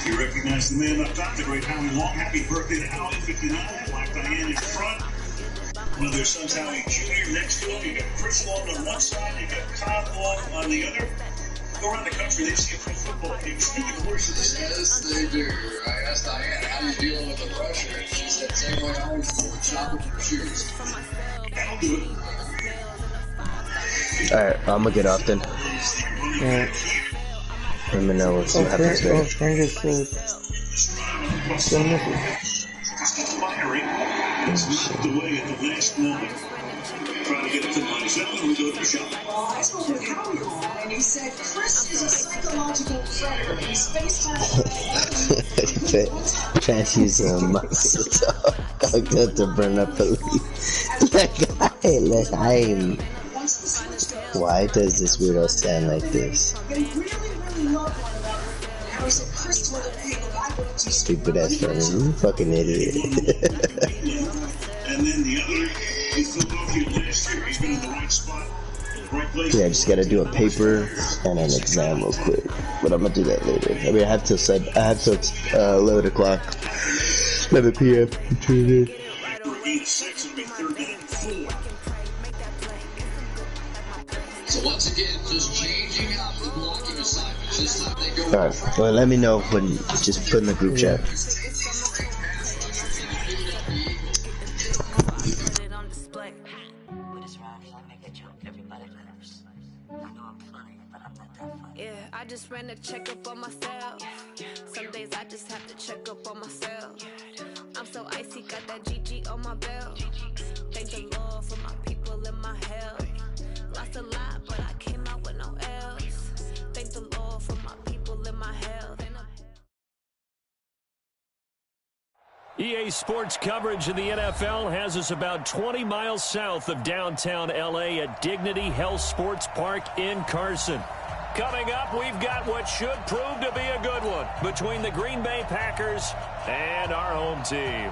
You recognize the man up top, the great Howie Long. Happy birthday to Howie, 59. Black Diane in front. One of their sons, Howie Jr. next to him. You got Chris Long on one side, you got Todd Long on the other. Go around the country, they see pro football teams shooting horses. Yes, they do. I asked Diane how you dealing with the pressure, and she said, same way I always do, shopping for shoes. That'll do it. Alright, I'm gonna get off then. Alright. Let me know what's happens there. Frank is still missing. Firing. It's knocked away at the last moment. Trying to get it to Monticello, who go to the shot. Well, I spoke with Howie Long, and he said Chris is a psychological predator. He's FaceTime. Fancy's I'm good to burn up the leaf. Why does this weirdo stand like this? They really love one another. How he said Chris told him, hey, look, I wouldn't do Stupid ass Fernie, you fucking idiot. And then the other in Philadelphia last year, he's been in the right spot, right place. Yeah, I just gotta do a paper and an exam real quick, but I'm gonna do that later. I mean, I have till 11 o'clock, 11 p.m. So once again, just changing out the blocking assignments. This time they go. Alright, well, let me know when, just put in the group chat. Yeah, I just ran a checkup on myself. Some days I just have to check up on myself. I'm so icy, got that GG on my belt. Thank the Lord for my people and my health. Lost a lot, but I came out with no else. Thank the Lord for my people and my health. EA Sports coverage of the NFL has us about 20 miles south of downtown LA at Dignity Health Sports Park in Carson. Coming up, we've got what should prove to be a good one between the Green Bay Packers and our home team.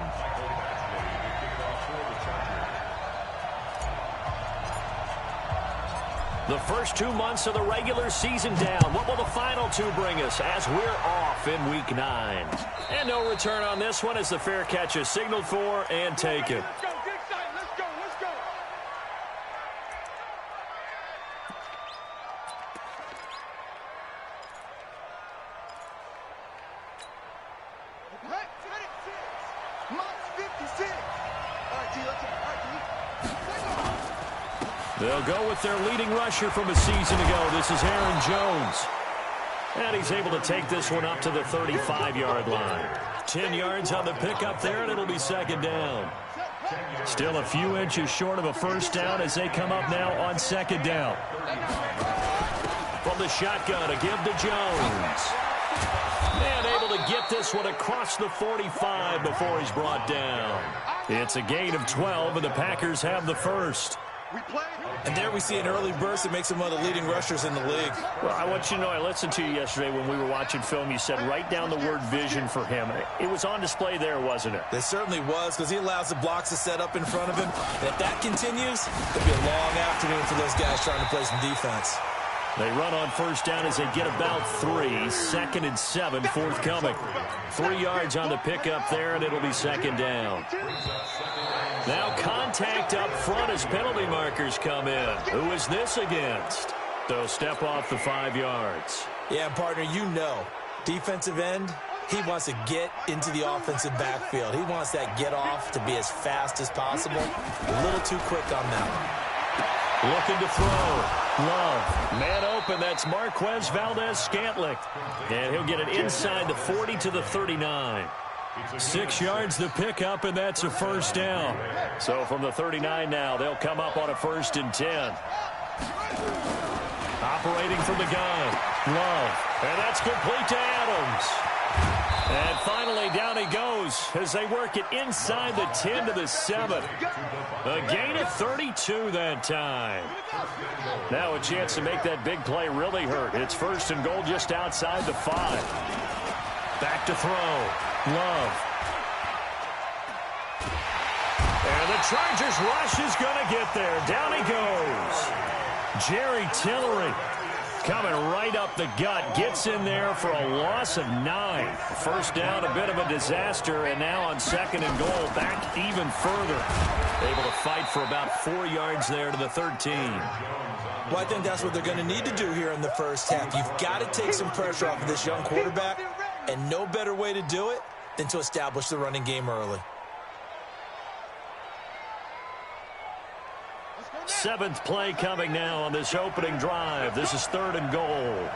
The first 2 months of the regular season down. What will the final two bring us as we're off in Week 9? And no return on this one as the fair catch is signaled for and taken. They'll go with their leading rusher from a season ago. This is Aaron Jones. And he's able to take this one up to the 35-yard line. 10 yards on the pickup there, and it'll be second down. Still a few inches short of a first down as they come up now on second down. From the shotgun, a give to Jones. And able to get this one across the 45 before he's brought down. It's a gain of 12, and the Packers have the first. And there we see an early burst that makes him one of the leading rushers in the league. Well, I want you to know, I listened to you yesterday when we were watching film. You said write down the word vision for him. It was on display there, wasn't it? It certainly was, because he allows the blocks to set up in front of him. And if that continues, it'll be a long afternoon for those guys trying to play some defense. They run on first down as they get about 3. 2nd and 7 forthcoming. 3 yards on the pickup there, and it'll be 2nd down. Now contact up front as penalty markers come in. Who is this against? They'll step off the 5 yards. Yeah, partner, you know, defensive end, he wants to get into the offensive backfield. He wants that get off to be as fast as possible. A little too quick on that one. Looking to throw. Love. Man open. That's Marquez Valdez-Scantling. And he'll get it inside the 40 to the 39. 6 yards the pickup, and that's a first down. So from the 39 now, they'll come up on a 1st and 10. Operating from the gun. Love. And that's complete to Adams. And finally, down he goes as they work it inside the 10 to the 7. A gain of 32 that time. Now a chance to make that big play really hurt. It's 1st and goal just outside the 5. Back to throw. Love. And the Chargers rush is going to get there. Down he goes. Jerry Tillery coming right up the gut. Gets in there for a loss of 9. First down, a bit of a disaster. And now on 2nd and goal, back even further. Able to fight for about 4 yards there to the 13. Well, I think that's what they're going to need to do here in the first half. You've got to take some pressure off of this young quarterback. And no better way to do it than to establish the running game early. 7th play coming now on this opening drive. This is 3rd and goal.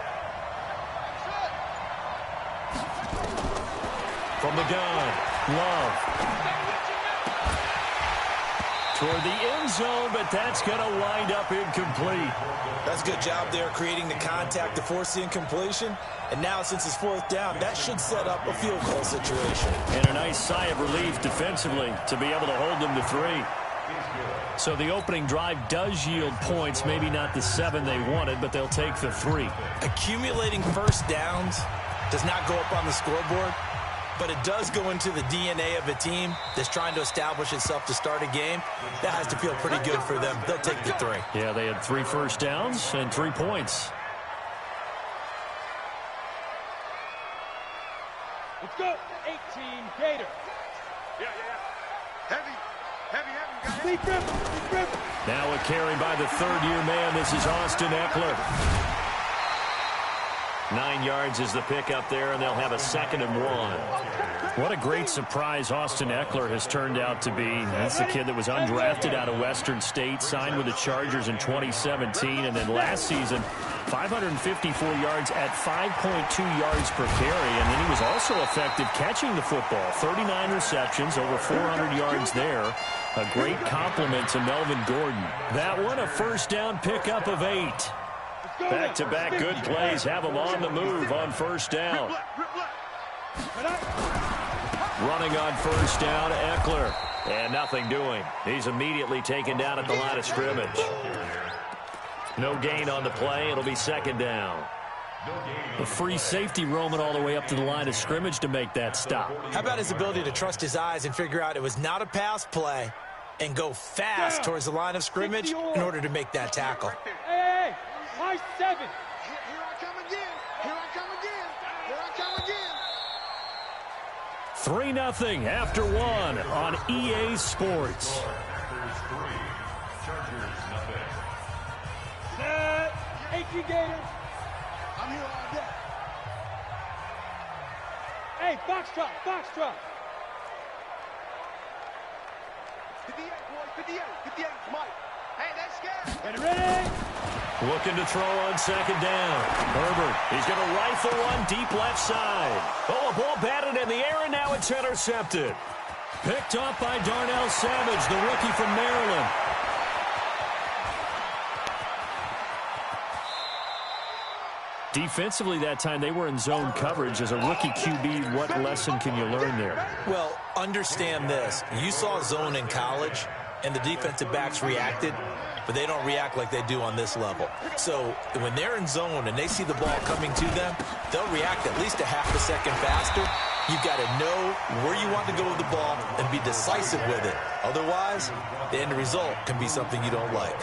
From the gun, Love. Toward the end zone, but that's going to wind up incomplete. That's a good job there creating the contact to force the incompletion. And now, since it's 4th down, that should set up a field goal situation. And a nice sigh of relief defensively to be able to hold them to 3. So the opening drive does yield points, maybe not the 7 they wanted, but they'll take the 3. Accumulating first downs does not go up on the scoreboard, but it does go into the DNA of a team that's trying to establish itself to start a game. That has to feel pretty good for them. They'll take the 3. Yeah, they had 3 first downs and 3 points. Let's go. 18 Gator. Yeah. Heavy. Now a carry by the 3rd-year man. This is Austin Eckler. 9 yards is the pickup there, and they'll have a 2nd and 1. What a great surprise Austin Eckler has turned out to be. That's the kid that was undrafted out of Western State, signed with the Chargers in 2017, and then last season, 554 yards at 5.2 yards per carry, and then he was also effective catching the football. 39 receptions, over 400 yards there. A great compliment to Melvin Gordon. That one, a first down pickup of 8. Back-to-back good plays have him on the move on first down. Running on first down, Eckler. And nothing doing. He's immediately taken down at the line of scrimmage. No gain on the play. It'll be 2nd down. A free safety roaming all the way up to the line of scrimmage to make that stop. How about his ability to trust his eyes and figure out it was not a pass play and go fast towards the line of scrimmage in order to make that tackle. Hey, my 7. Here I come again. 3-0 after 1 on EA Sports. Set. 18 Gator. I'm here all day. Hey, Foxtrot. 58, boy, 58, Mike. Hey, that's good. Get ready. Looking to throw on 2nd down. Herbert, he's going to rifle one deep left side. Oh, a ball batted in the air, and now it's intercepted. Picked off by Darnell Savage, the rookie from Maryland. Defensively that time, they were in zone coverage. As a rookie QB, what lesson can you learn there? Well, understand this. You saw zone in college, and the defensive backs reacted. but they don't react like they do on this level. So when they're in zone and they see the ball coming to them, they'll react at least a half a second faster. You've got to know where you want to go with the ball and be decisive with it. Otherwise, the end result can be something you don't like.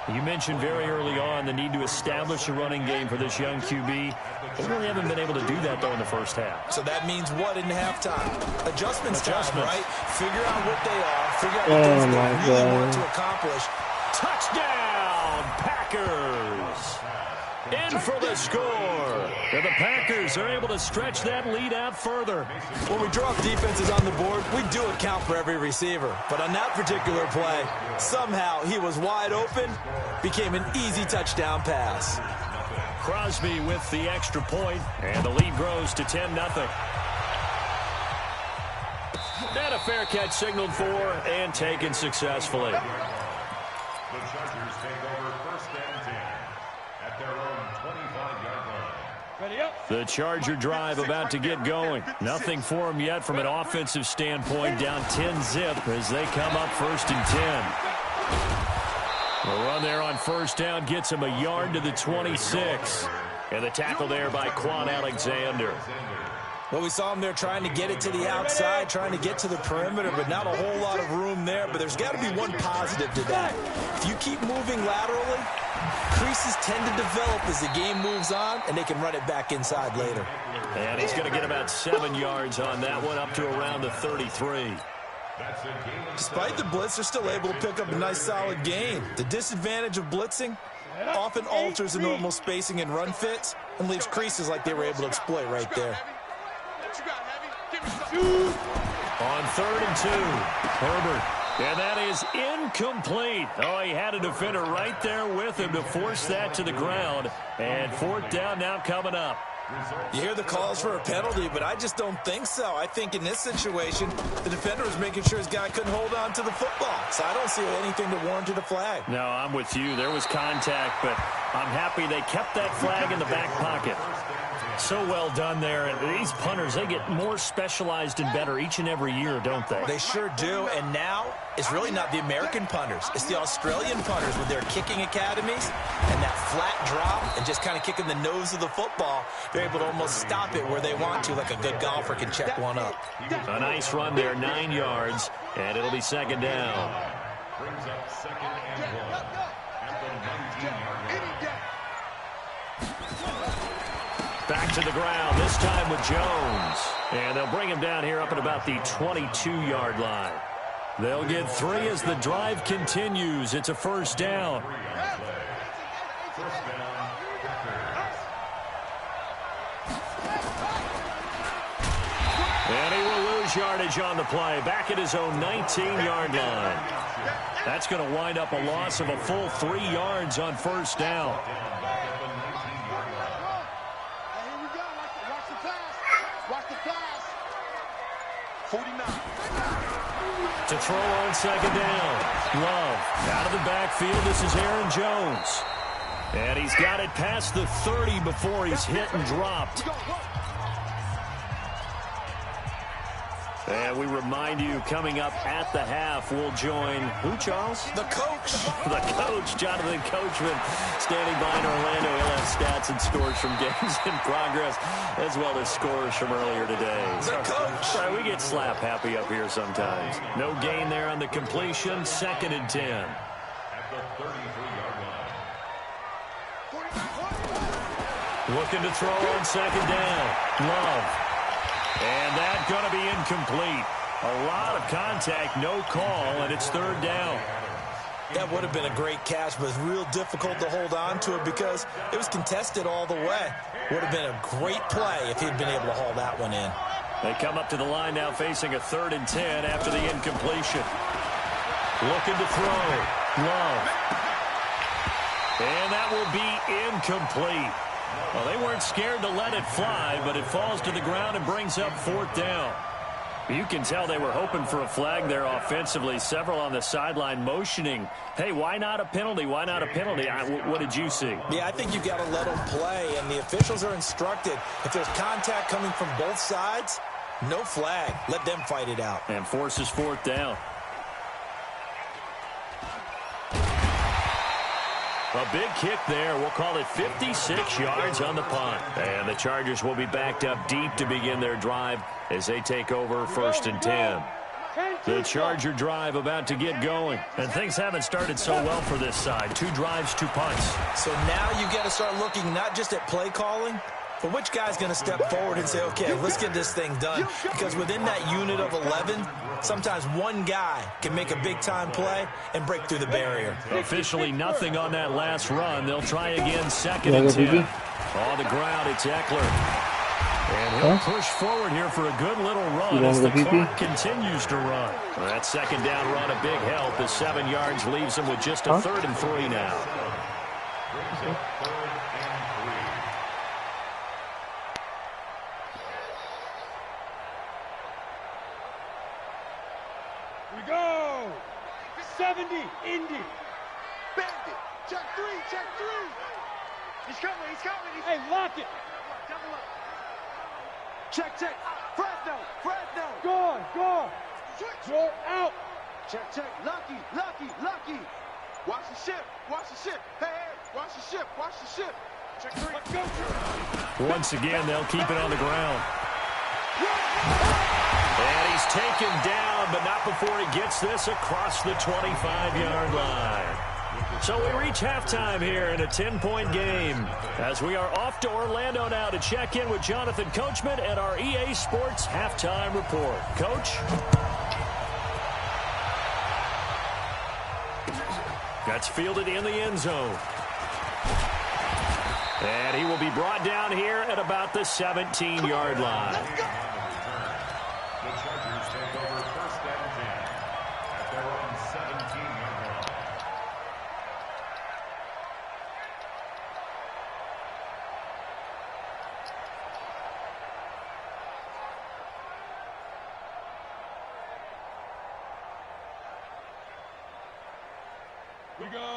You mentioned very early on the need to establish a running game for this young QB. They really haven't been able to do that, though, in the first half. So that means what in halftime? Adjustments time, right? Figure out what they are. Figure out what things they really want to accomplish. Touchdown, Packers! In for the score. And the Packers are able to stretch that lead out further. When we drop defenses on the board, we do account for every receiver. But on that particular play, somehow he was wide open, became an easy touchdown pass. Crosby with the extra point, and the lead grows to 10-0. And a fair catch signaled for and taken successfully. The Chargers take over 1st and 10 at their own 25-yard line. Ready up. The Charger drive about to get going. Nothing for them yet from an offensive standpoint. Down 10-zip as they come up 1st and 10. The run there on 1st down gets him a yard to the 26. And the tackle there by Quan Alexander. Well, we saw him there trying to get it to the outside, trying to get to the perimeter, but not a whole lot of room there. But there's got to be one positive to that. If you keep moving laterally, creases tend to develop as the game moves on, and they can run it back inside later. And he's going to get about 7 yards on that one, up to around the 33. Despite the blitz, they're still able to pick up a nice, solid gain. The disadvantage of blitzing often alters the normal spacing and run fits and leaves creases like they were able to exploit right there. On 3rd and 2, Herbert. And that is incomplete. Oh, he had a defender right there with him to force that to the ground. And 4th down now coming up. You hear the calls for a penalty, but I just don't think so. I think in this situation, the defender was making sure his guy couldn't hold on to the football. So I don't see anything to warrant a flag. No, I'm with you. There was contact, but I'm happy they kept that flag in the back pocket. So well done there. And these punters, they get more specialized and better each and every year, don't they? They sure do. And now it's really not the American punters. It's the Australian punters with their kicking academies and that flat drop and just kind of kicking the nose of the football. They're able to almost stop it where they want to, like a good golfer can check one up. A nice run there, 9 yards, and it'll be 2nd down. Brings up 2nd and 1 at the 19-yard line. Back to the ground, this time with Jones. And they'll bring him down here up at about the 22-yard line. They'll get 3 as the drive continues. It's a 1st down. And he will lose yardage on the play. Back at his own 19-yard line. That's going to wind up a loss of a full 3 yards on 1st down. To throw on 2nd down. Love out of the backfield. This is Aaron Jones. And he's got it past the 30 before he's hit and dropped. And we remind you, coming up at the half, we'll join who, Charles? The coach. The coach, Jonathan Coachman, standing by in Orlando. He'll have stats and scores from games in progress, as well as scores from earlier today. The coach. Sorry, we get slap happy up here sometimes. No gain there on the completion. 2nd and 10. At the 33-yard line. Looking to throw on 2nd down. Love. And that's going to be incomplete. A lot of contact, no call, and it's 3rd down. That would have been a great catch, but it's real difficult to hold on to it because it was contested all the way. Would have been a great play if he'd been able to haul that one in. They come up to the line now facing a 3rd and 10 after the incompletion. Looking to throw. Love. And that will be incomplete. Well, they weren't scared to let it fly, but it falls to the ground and brings up 4th down. You can tell they were hoping for a flag there offensively. Several on the sideline motioning, hey, why not a penalty? Why not a penalty? What did you see? Yeah, I think you got to let them play, and the officials are instructed. If there's contact coming from both sides, no flag. Let them fight it out. And forces 4th down. A big kick there. We'll call it 56 yards on the punt. And the Chargers will be backed up deep to begin their drive as they take over 1st and 10. The Charger drive about to get going. And things haven't started so well for this side. 2 drives, 2 punts. So now you got to start looking not just at play calling, but which guy's going to step forward and say, okay, let's get this thing done. Because within that unit of 11, sometimes one guy can make a big-time play and break through the barrier. Officially nothing on that last run. They'll try again 2nd and 10. On the ground, it's Eckler. And he'll push forward here for a good little run as the clock continues to run. That 2nd down run, a big help as 7 yards leaves him with just a 3rd and 3 now. We go. 70, Indy. Bandit. Check 3, check 3. He's coming, he's coming. Hey, lock it. Double up. Check, check. Fresno, Fresno. Gone, gone. You're out. Check, check. Lucky, lucky, lucky. Watch the ship, watch the ship. Hey, hey, watch the ship, watch the ship. Check 3. Let's go. Once again, they'll keep it on the ground. And he's taken down, but not before he gets this across the 25-yard line. So we reach halftime here in a 10-point game as we are off to Orlando now to check in with Jonathan Coachman and our EA Sports halftime report. Coach? That's fielded in the end zone. And he will be brought down here at about the 17-yard line. The Chargers take over 1st and 10 at their own 17-yard line.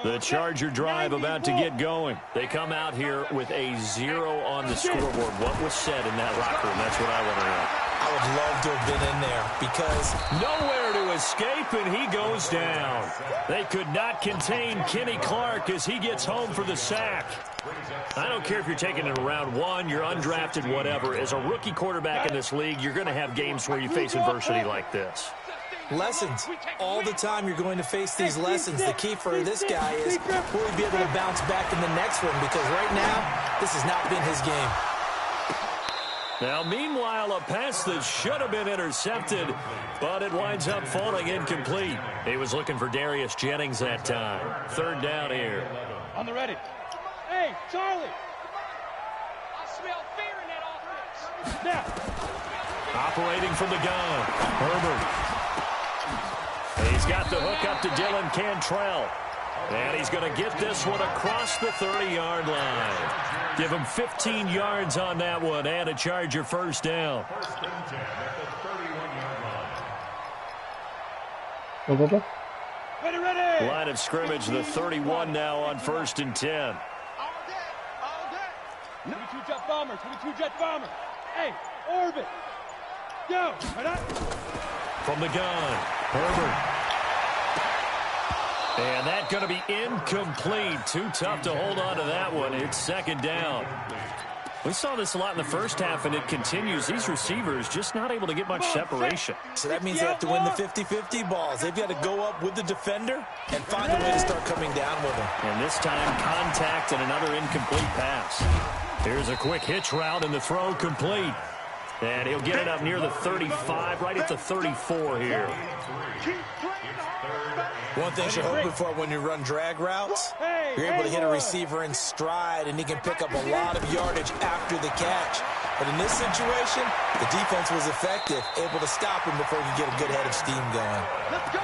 The Charger drive about to get going. They come out here with a 0 on the scoreboard. What was said in that locker room? That's what I want to know. I would love to have been in there because nowhere to escape, and he goes down. They could not contain Kenny Clark as he gets home for the sack. I don't care if you're taking it in round 1, you're undrafted, whatever. As a rookie quarterback in this league, you're going to have games where you face adversity like this. Lessons. All the time you're going to face these lessons. The key for this guy is will he be able to bounce back in the next one, because right now, this has not been his game. Now, meanwhile, a pass that should have been intercepted, but it winds up falling incomplete. He was looking for Darius Jennings that time. 3rd down here. On the ready. Hey, Charlie. I smell fear in that offense. Now. Operating from the gun, Herbert. He's got the hook up to Dylan Cantrell. And he's going to get this one across the 30-yard line. Give him 15 yards on that one and a Charger 1st down. 1st and 10 at the 31-yard line. Ready, ready. Line of scrimmage, the 31 now on 1st and 10. All day, all day. 22 jet bomber, 22 jet bomber. Hey, orbit. Go. Right up. From the gun, Herbert. And that's going to be incomplete. Too tough to hold on to that one. It's 2nd down. We saw this a lot in the first half, and it continues. These receivers just not able to get much separation. So that means they have to win the 50-50 balls. They've got to go up with the defender and find a way to start coming down with him. And this time, contact and another incomplete pass. Here's a quick hitch route, and the throw complete. And he'll get it up near the 35, right at the 34 here. One thing you're hoping for when you run drag routes, you're able to hit a receiver in stride, and he can pick up a lot of yardage after the catch. But in this situation, the defense was effective, able to stop him before he could get a good head of steam going.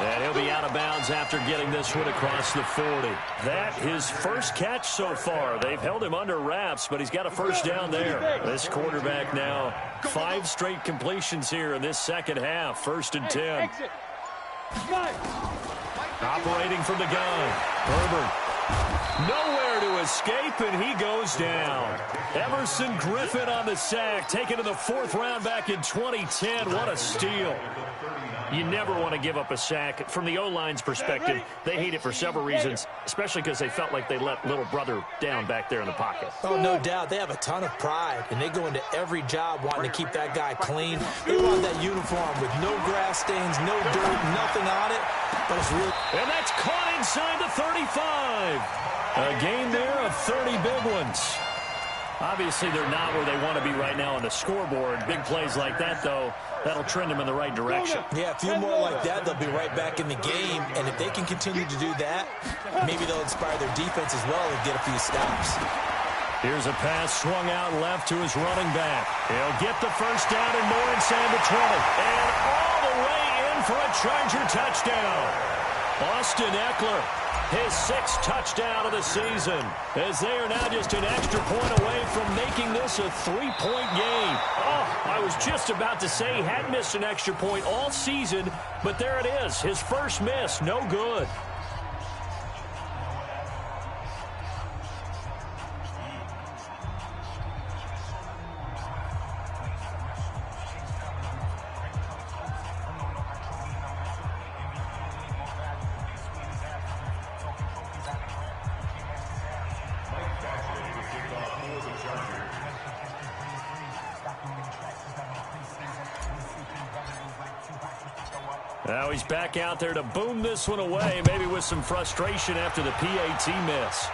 And he'll be out of bounds after getting this one across the 40. That his first catch so far. They've held him under wraps, but he's got a 1st down there. This quarterback now 5 straight completions here in this second half. 1st and 10. Operating from the gun, Herbert. Nowhere to escape, and he goes down. Emerson Griffin on the sack, taken to the 4th round back in 2010. What a steal. You never want to give up a sack. From the O-line's perspective, they hate it for several reasons, especially because they felt like they let little brother down back there in the pocket. Oh, no doubt. They have a ton of pride, and they go into every job wanting to keep that guy clean. They want that uniform with no grass stains, no dirt, nothing on it. But it's real. And that's caught inside the 35. A game there of 30 big ones. Obviously, they're not where they want to be right now on the scoreboard. Big plays like that, though, that'll trend them in the right direction. Yeah, a few more like that, they'll be right back in the game. And if they can continue to do that, maybe they'll inspire their defense as well and get a few stops. Here's a pass swung out left to his running back. He'll get the first down and more inside the 20. And all the way in for a Charger touchdown. Austin Eckler, his 6th touchdown of the season, as they are now just an extra point away from making this a 3-point game. Oh, I was just about to say he hadn't missed an extra point all season, but there it is, his first miss, no good. Now he's back out there to boom this one away, maybe with some frustration after the PAT miss.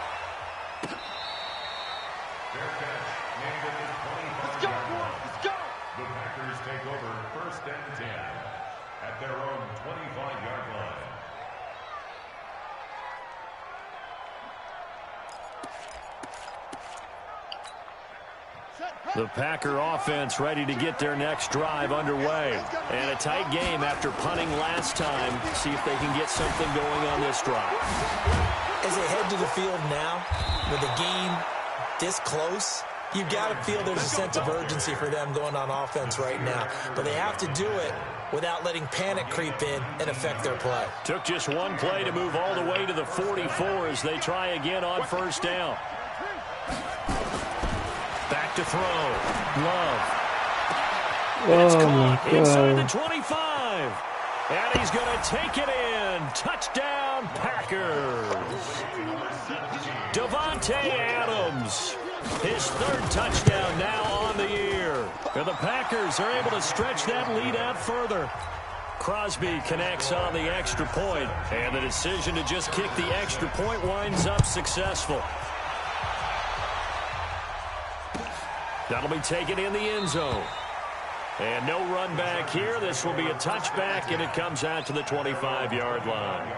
Let's go, let's go. The Packers take over 1st and 10 at their own 25-yard line. The Packer offense ready to get their next drive underway. And a tight game after punting last time. See if they can get something going on this drive. As they head to the field now, with the game this close, you've got to feel there's a sense of urgency for them going on offense right now. But they have to do it without letting panic creep in and affect their play. Took just one play to move all the way to the 44 as they try again on 1st down. Back to throw. Love. It's caught inside the 25. And he's going to take it in. Touchdown, Packers. Devontae Adams. His 3rd touchdown now on the year. And the Packers are able to stretch that lead out further. Crosby connects on the extra point. And the decision to just kick the extra point winds up successful. That'll be taken in the end zone. And no run back here. This will be a touchback, and it comes out to the 25-yard line.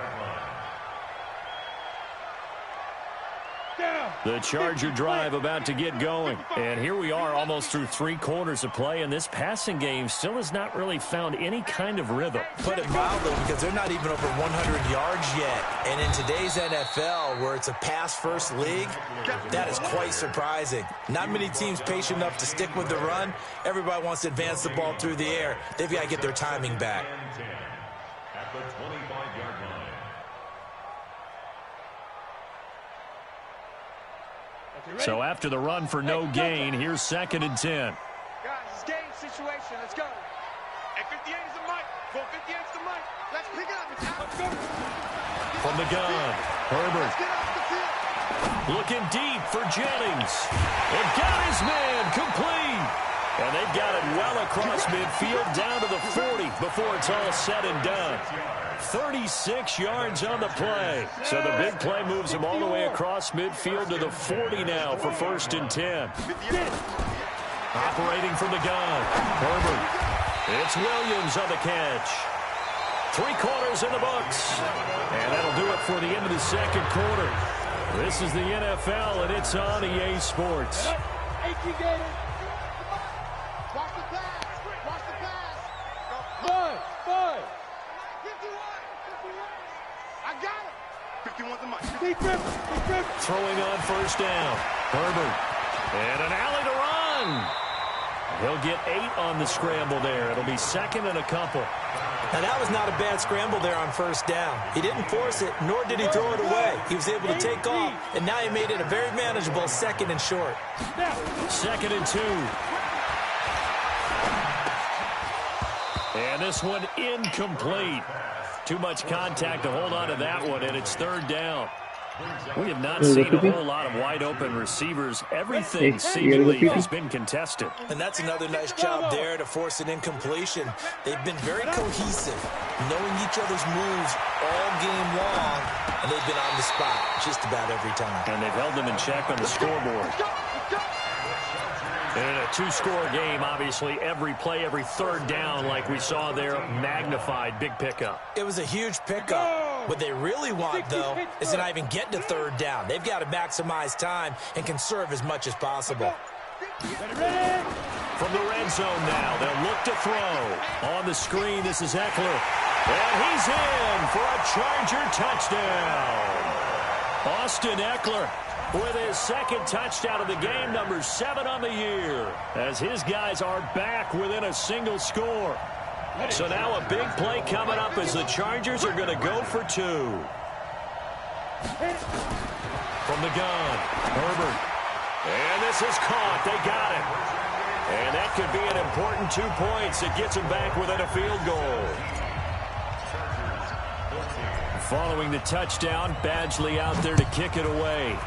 The Charger drive about to get going. And here we are almost through 3 quarters of play, and this passing game still has not really found any kind of rhythm. Put it mildly, because they're not even over 100 yards yet. And in today's NFL, where it's a pass-first league, that is quite surprising. Not many teams patient enough to stick with the run. Everybody wants to advance the ball through the air. They've got to get their timing back. At the 25-yard line. So after the run for no gain, here's 2nd and 10. Guys, it's game situation. Let's go. Hey, 58 is the mic. 458 is the mic. Let's pick it up. Let's go. From the gun, Herbert. Let's get off the field. Looking deep for Jennings. And got his man complete. And they've got it well across midfield down to the 40 before it's all said and done. 36 yards on the play. So the big play moves him all the way across midfield to the 40 now for 1st and 10. Operating from the gun, Herbert. It's Williams on the catch. 3 quarters in the books. And that'll do it for the end of the 2nd quarter. This is the NFL, and it's on EA Sports. Watch the pass. Watch the pass. Boy. 51. I got it. 51's the mic. Throwing on 1st down. Herbert. And an alley to run. He'll get 8 on the scramble there. It'll be 2nd and a couple. Now, that was not a bad scramble there on first down. He didn't force it, nor did he throw it away. He was able to take off, and now he made it a very manageable 2nd and short. 2nd and 2. And this one incomplete. Too much contact to hold on to that one, and it's 3rd down. We have not seen a whole lot of wide-open receivers. Everything seemingly has been contested. And that's another nice job there to force an incompletion. They've been very cohesive, knowing each other's moves all game long, and they've been on the spot just about every time. And they've held them in check on the scoreboard. In a 2-score game, obviously, every play, every 3rd down, like we saw there, magnified. Big pickup. It was a huge pickup. What they really want, though, is to not even get to 3rd down. They've got to maximize time and conserve as much as possible. From the red zone now, they'll look to throw. On the screen, this is Eckler. And he's in for a Charger touchdown. Austin Eckler with his 2nd touchdown of the game, number 7 on the year, as his guys are back within a single score. So now a big play coming up as the Chargers are going to go for 2. From the gun, Herbert. And this is caught. They got it. And that could be an important 2 points. It gets them back within a field goal. Following the touchdown, Badgley out there to kick it away.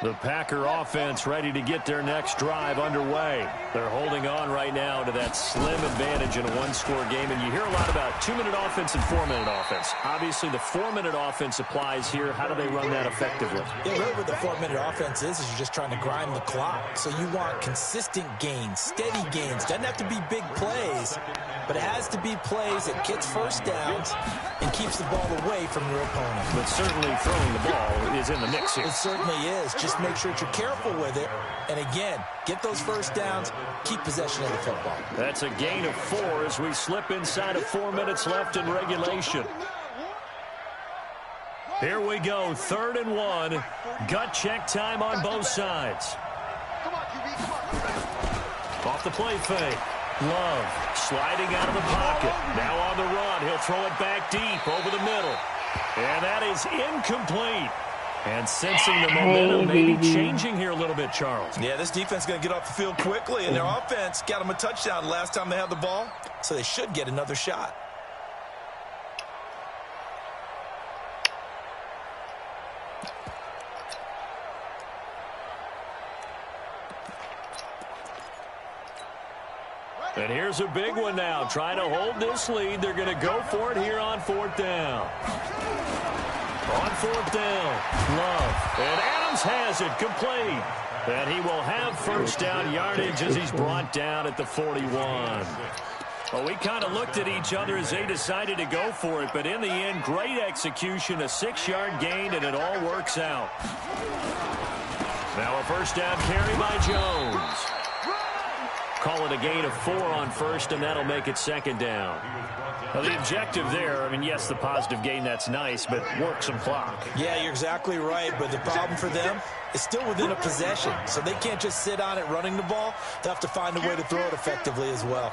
The Packer offense ready to get their next drive underway. They're holding on right now to that slim advantage in a 1-score game. And you hear a lot about 2-minute offense and 4-minute offense. Obviously, the 4-minute offense applies here. How do they run that effectively? Yeah, really what the 4-minute offense is you're just trying to grind the clock. So you want consistent gains, steady gains. Doesn't have to be big plays, but it has to be plays that gets first downs and keeps the ball away from your opponent. But certainly throwing the ball is in the mix here. It certainly is. Just make sure that you're careful with it. And again, get those first downs, keep possession of the football. That's a gain of 4 as we slip inside of 4 minutes left in regulation. Here we go, 3rd and 1. Gut check time on both sides. Off the play fake. Love sliding out of the pocket. Now on the run. He'll throw it back deep over the middle. And that is incomplete. And sensing the momentum maybe changing here a little bit, Charles. Yeah, this defense is going to get off the field quickly, and their offense got them a touchdown last time they had the ball, so they should get another shot. And here's a big one now. Trying to hold this lead. They're going to go for it here on 4th down. On 4th down, Love. And Adams has it complete. And he will have first down yardage as he's brought down at the 41. Well, we kind of looked at each other as they decided to go for it. But in the end, great execution, a 6-yard gain, and it all works out. Now a first down carry by Jones. Call it a gain of 4 on first, and that'll make it 2nd down. Well, the objective there, I mean, yes, the positive gain, that's nice, but work some clock. Yeah, you're exactly right, but the problem for them is still within a possession, so they can't just sit on it running the ball. They'll have to find a way to throw it effectively as well.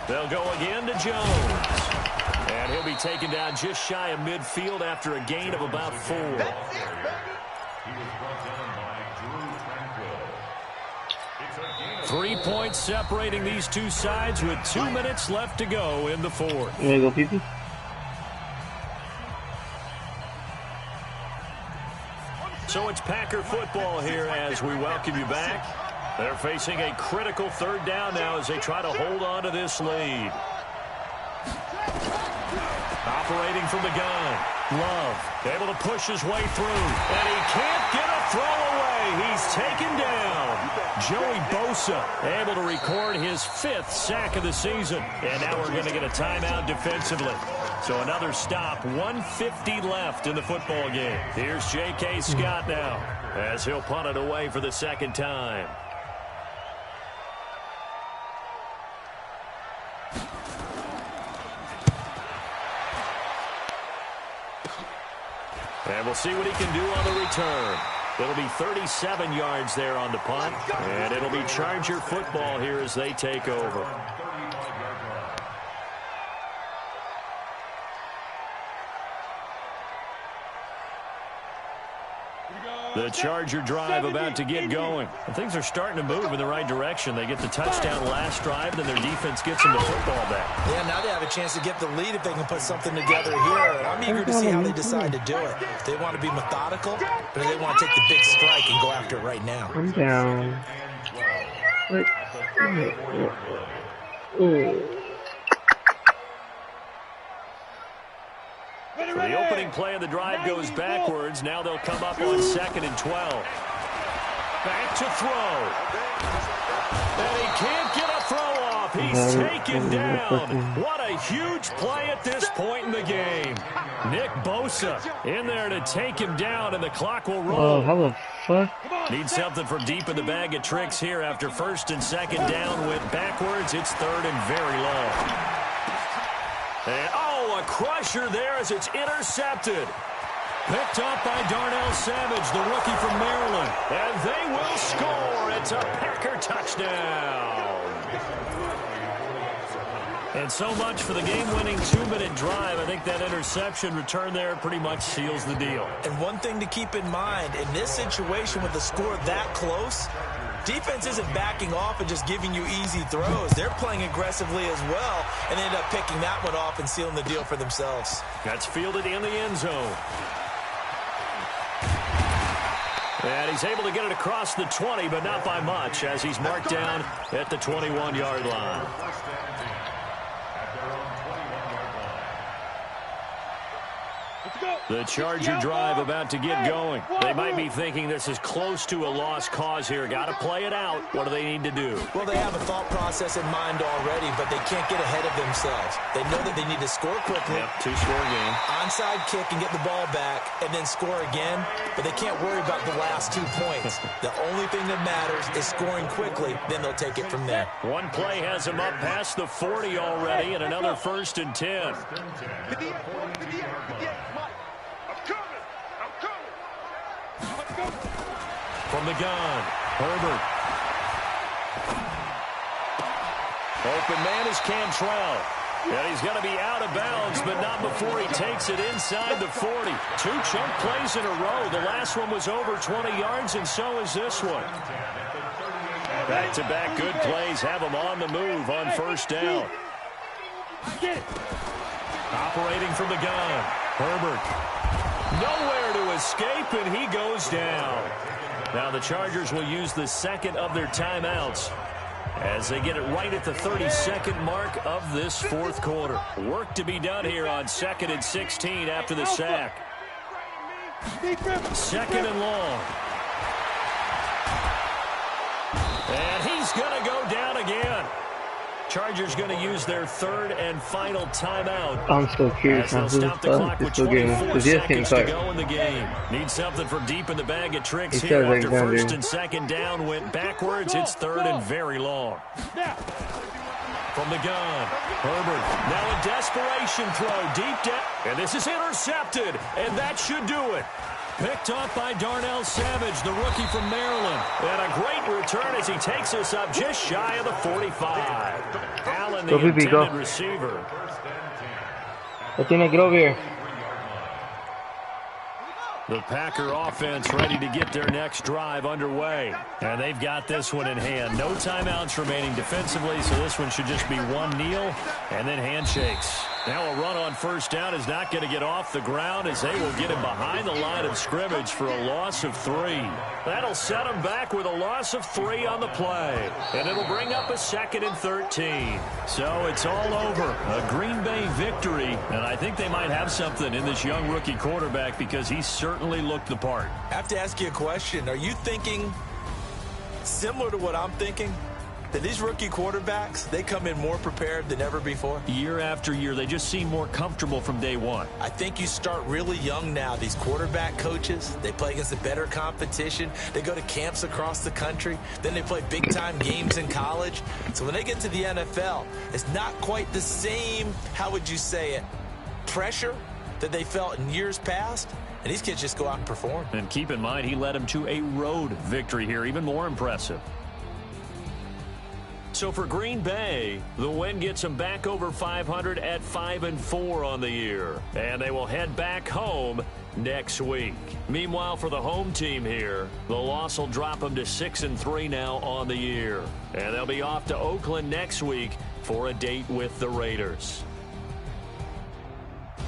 They'll go again to Jones. And he'll be taken down just shy of midfield after a gain of about 4. He was brought down by Drew Tranquil. 3 points separating these two sides with 2 minutes left to go in the 4th. You wanna go pee-pee? So it's Packer football here as we welcome you back. They're facing a critical 3rd down now as they try to hold on to this lead. Operating from the gun. Love able to push his way through. And he can't get a throw away. He's taken down. Joey Bosa able to record his 5th sack of the season. And now we're going to get a timeout defensively. So another stop, 1:50 left in the football game. Here's J.K. Scott now as he'll punt it away for the 2nd time. And we'll see what he can do on the return. It'll be 37 yards there on the punt, and it'll be Charger football here as they take over. The Charger drive about to get going. And things are starting to move in the right direction. They get the touchdown last drive, then their defense gets them the football back. Yeah, now they have a chance to get the lead if they can put something together here. And I'm eager to see how they decide to do it. If they want to be methodical, but if they want to take the big strike and go after it right now. I'm down. So the opening play of the drive goes backwards. Now they'll come up on 2nd and 12. Back to throw. And he can't get a throw off. He's taken down. What a huge play at this point in the game. Nick Bosa in there to take him down, and the clock will roll. Oh, how the fuck? Need something from deep in the bag of tricks here after 1st and 2nd down. Went backwards. It's 3rd and very long. And, oh, a crusher there as it's intercepted. Picked up by Darnell Savage, the rookie from Maryland. And they will score. It's a Packer touchdown. And so much for the game-winning 2-minute drive. I think that interception return there pretty much seals the deal. And one thing to keep in mind, in this situation with the score that close, defense isn't backing off and just giving you easy throws. They're playing aggressively as well, and they end up picking that one off and sealing the deal for themselves. That's fielded in the end zone. And he's able to get it across the 20, but not by much, as he's marked down at the 21-yard line. The Charger drive about to get going. They might be thinking this is close to a lost cause here. Got to play it out. What do they need to do? Well, they have a thought process in mind already, but they can't get ahead of themselves. They know that they need to score quickly. Yep, 2-score game. Onside kick and get the ball back, and then score again. But they can't worry about the last 2 points. The only thing that matters is scoring quickly. Then they'll take it from there. One play has them up past the 40 already, and another 1st and 10. From the gun, Herbert. Open man is Cantrell. And he's going to be out of bounds, but not before he takes it inside the 40. 2 chunk plays in a row. The last one was over 20 yards, and so is this one. Back-to-back good plays have him on the move on 1st down. Operating from the gun, Herbert. Nowhere to escape, and he goes down. Now the Chargers will use the 2nd of their timeouts as they get it right at the 32nd mark of this 4th quarter. Work to be done here on 2nd and 16 after the sack. 2nd and long. And he's going to go down again. Chargers going to use their 3rd and final timeout. I'm so curious how this is still getting because he has getting to go in the game. Need something from deep in the bag of tricks here after 1st and 2nd down. Went backwards. It's 3rd and very long. From the gun, Herbert. Now a desperation throw deep down. And this is intercepted. And that should do it. Picked up by Darnell Savage, the rookie from Maryland. And a great return as he takes us up just shy of the 45. Allen, the intended receiver. Latina, get over here. The Packer offense ready to get their next drive underway. And they've got this one in hand. No timeouts remaining defensively, so this one should just be one kneel and then handshakes. Now a run on 1st down is not going to get off the ground as they will get him behind the line of scrimmage for a loss of 3. That'll set him back with a loss of 3 on the play. And it'll bring up a 2nd and 13. So it's all over. A Green Bay victory. And I think they might have something in this young rookie quarterback because he certainly looked the part. I have to ask you a question. Are you thinking similar to what I'm thinking? that these rookie quarterbacks, they come in more prepared than ever before? Year after year, they just seem more comfortable from day one. I think you start really young now. These quarterback coaches, they play against a better competition. They go to camps across the country. Then they play big-time games in college. So when they get to the NFL, it's not quite the same, how would you say it, pressure that they felt in years past. And these kids just go out and perform. And keep in mind, he led them to a road victory here, even more impressive. So for Green Bay, the win gets them back over 500 at 5-4 on the year. And they will head back home next week. Meanwhile, for the home team here, the loss will drop them to 6-3 now on the year. And they'll be off to Oakland next week for a date with the Raiders.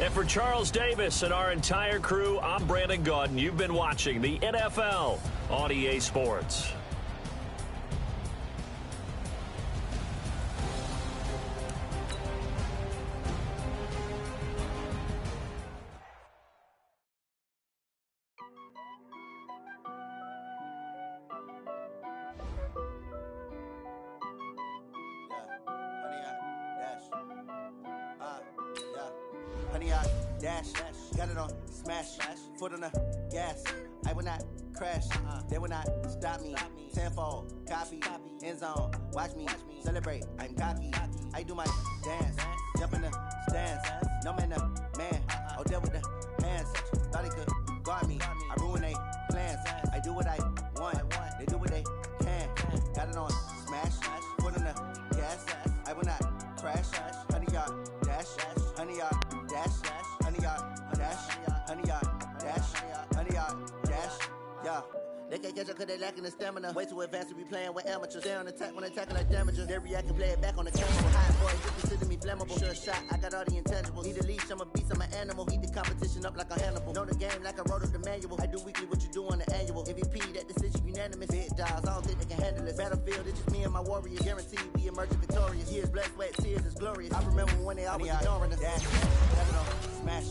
And for Charles Davis and our entire crew, I'm Brandon Gaudin. You've been watching the NFL on EA Sports. Dash, got it on, smash, foot on the gas. I will not crash, they will not stop me. Tenfold, copy, end zone, watch me celebrate. I'm cocky, I do my dance, jump in the stands. No man, man, oh, there with the hands. Thought he could guard me, I ruin they plans. I do what I want, they do what they can. Got it on, smash, foot on the gas. I will not crash, 100-yard dash, 100-yard dash. 100-yard dash, 100-yard dash, 100-yard dash, yeah. They can't catch up cause they lacking the stamina. Way too advanced to be playing with amateurs. Stay on attack when attacking like damagers. They react and play it back on the camera. Hot boys, you consider me flammable. Sure shot, I got all the intangibles. Need a leash, I'm a beast, I'm an animal. Eat the competition up like a Hannibal. Know the game like I wrote up the manual. I do weekly what you do on the annual. MVP, that decision unanimous. Big dials, I don't think they can handle it. Battlefield, it's just me and my warriors. Guaranteed we emerging victorious. Years, blood, sweat, tears, is glorious. I remember when they always ignoring us. Dash, got it on, smash,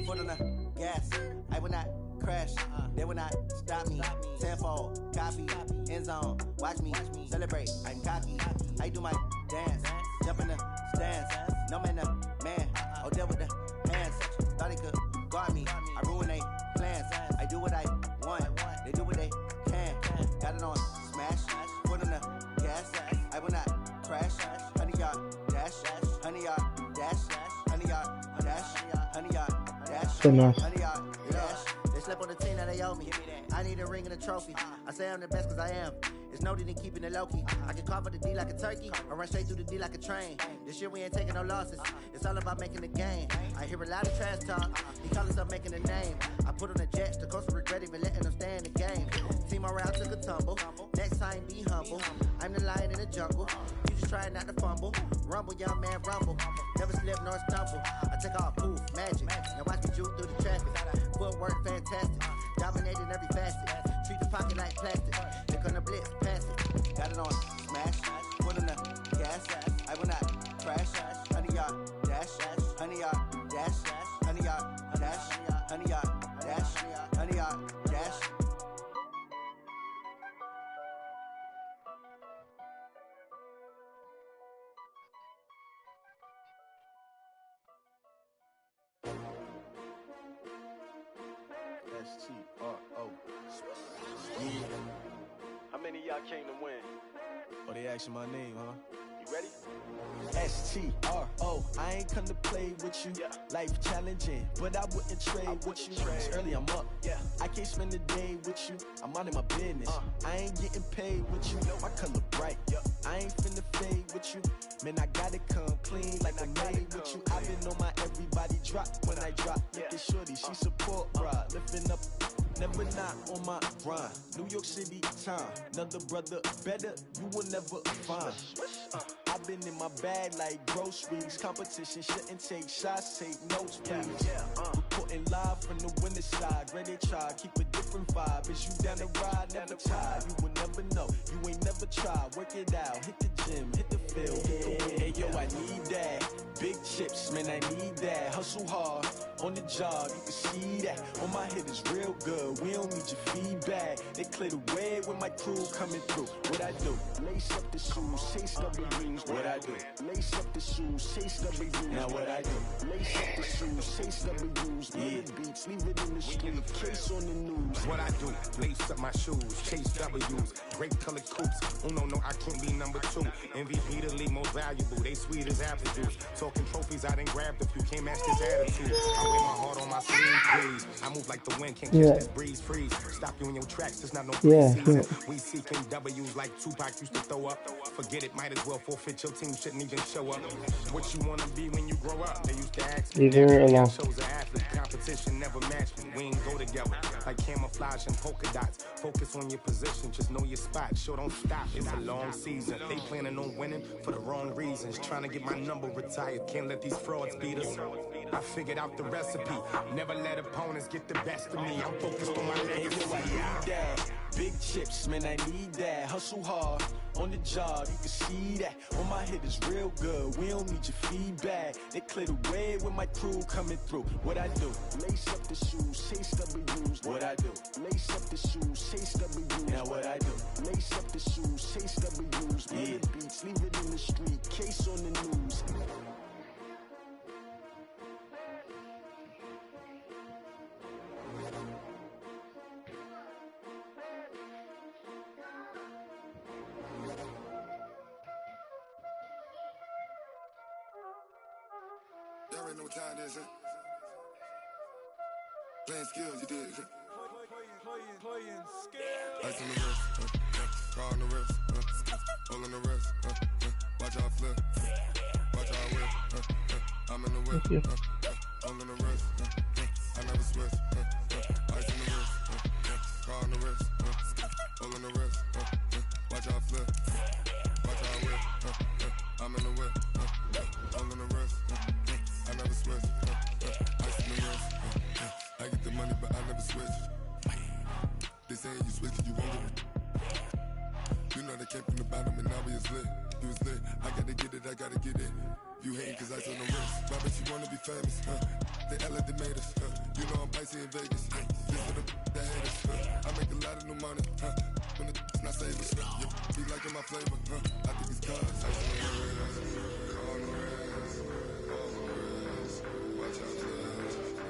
foot on the gas. I will not crash, they will not stop me. Tenfold, copy, end zone, watch me celebrate. I'm cocky, I do my dance, jump in the stands. No man, man, oh, there with the hands. Thought he could guard me, I ruin they plans. I do what I want, they do what they can. Got it on, smash, foot on the gas. I will not crash, 100-yard dash, 100-yard dash, 100-yard dash, 100-yard dash, 100-yard dash. They slept on the team that they owe me. I need a ring and a trophy. I say I'm the best cause I am. It's noted in keeping it low-key. I can carve up the D like a turkey or run straight through the D like a train. This year we ain't taking no losses. It's all about making the game. I hear a lot of trash talk. He call himself making a name. I put on the Jets. The coach will regret even letting them stay in the game. Team around took a tumble. Next time be humble. I'm the lion in the jungle. You just try not to fumble. Rumble, young man, rumble. Never slip nor stumble. I take all poof, magic. Now watch me juke through the traffic. Footwork fantastic. Dominating every facet. Treat the pocket like plastic. Look on the blitz, pass it. Got it on, smash. Foot on the gas. I will not crash. 100-yard dash. 100-yard dash. 100-yard dash. 100-yard dash. 100-yard dash. S-T-R-O. How many of y'all came to win? Oh, they asking my name, huh? You ready? S-T-R-O. I ain't come to play with you. Life challenging, but I wouldn't trade with you. It's early, I'm up. I can't spend the day with you. I'm out of my business. I ain't getting paid with you. My color bright. I ain't finna fade with you. Man, I gotta come clean like I made with you. I've been on my everybody drop when I drop. Look at shorty, she support, bruh. Lifting up, never not on my grind. New York City time, another brother better, you will never find. I've been in my bag like groceries. Competition shouldn't take shots, take notes, please. Reporting live from the winter side. Ready to try, keep a different vibe. Is you down the ride, never tired. You will never know, you ain't never tried. Work it out, hit the gym, hit the field. Hey yo, I need that. Big chips, man, I need that. Hustle hard, On the job, you can see that. On my head is real good. We don't need your feedback. They clear the way with my crew coming through. What I do? Lace up the shoes, chase W's. What I do? Lace up the shoes, chase W's. Now what I do? Lace up the shoes, chase W's. Yeah, beats, leave it in the street. Case on the news. What I do? Lace up my shoes, chase W's. Grape colored coops. Uno, no, I can't be number 2. MVP the league most valuable. They sweet as apple juice. Talking trophies, I done grabbed a few. Can't match this attitude. I wear my heart on my sleeve, please. I move like the wind, can't catch this breeze, freeze. Stop you in your tracks, there's not no season. We seeking W's like Tupac used to throw up. Forget it, might as well forfeit. Your team shouldn't even show up. What you wanna be when you grow up? They used to ask me. Shows an athlete, competition never match me. We ain't go together like camouflage and polka dots. Focus on your position, just know your spot. Sure, don't stop. It's a long season. They planning on winning for the wrong reasons. Trying to get my number retired. Can't let these frauds beat us. I figured out the recipe. Never let opponents get the best of me. I'm focused on my legacy. Big chips, man, I need that. Hustle hard on the job, you can see that. On my head is real good. We don't need your feedback. They clear the way with my crew coming through. What I do? Lace up the shoes, chase W's. What I do? Lace up the shoes, chase W's. Now what I do? Lace up the shoes, chase W's. Yeah, beats, leave it in the street. Case on the news. Y'all already know what time it is, huh? Playing skills, you did, huh? Playing skills. Ice on the wrist, car on the wrist, hole in the wrist, watch out flip, watch out whip, I'm in the whip, hole in the wrist, I never switch, ice on the wrist, car on the wrist, hole in the wrist, watch out flip, watch out whip, I'm in the whip, hole in the wrist, I never switch, ice on the wrist, I get the money but I never switch. They say you switch it, you won't get it. You know they came from the bottom and now we is lit. You was lit, I gotta get it, I gotta get it. You hating cause ice on the wrist. Why bet you wanna be famous, They elevated us, You know I'm icy in Vegas, This for the haters, I make a lot of new money, When it's not savers, Be liking my flavor, I think it's cause ice on the wrist, on the wrist, on the wrist. Watch out, cuz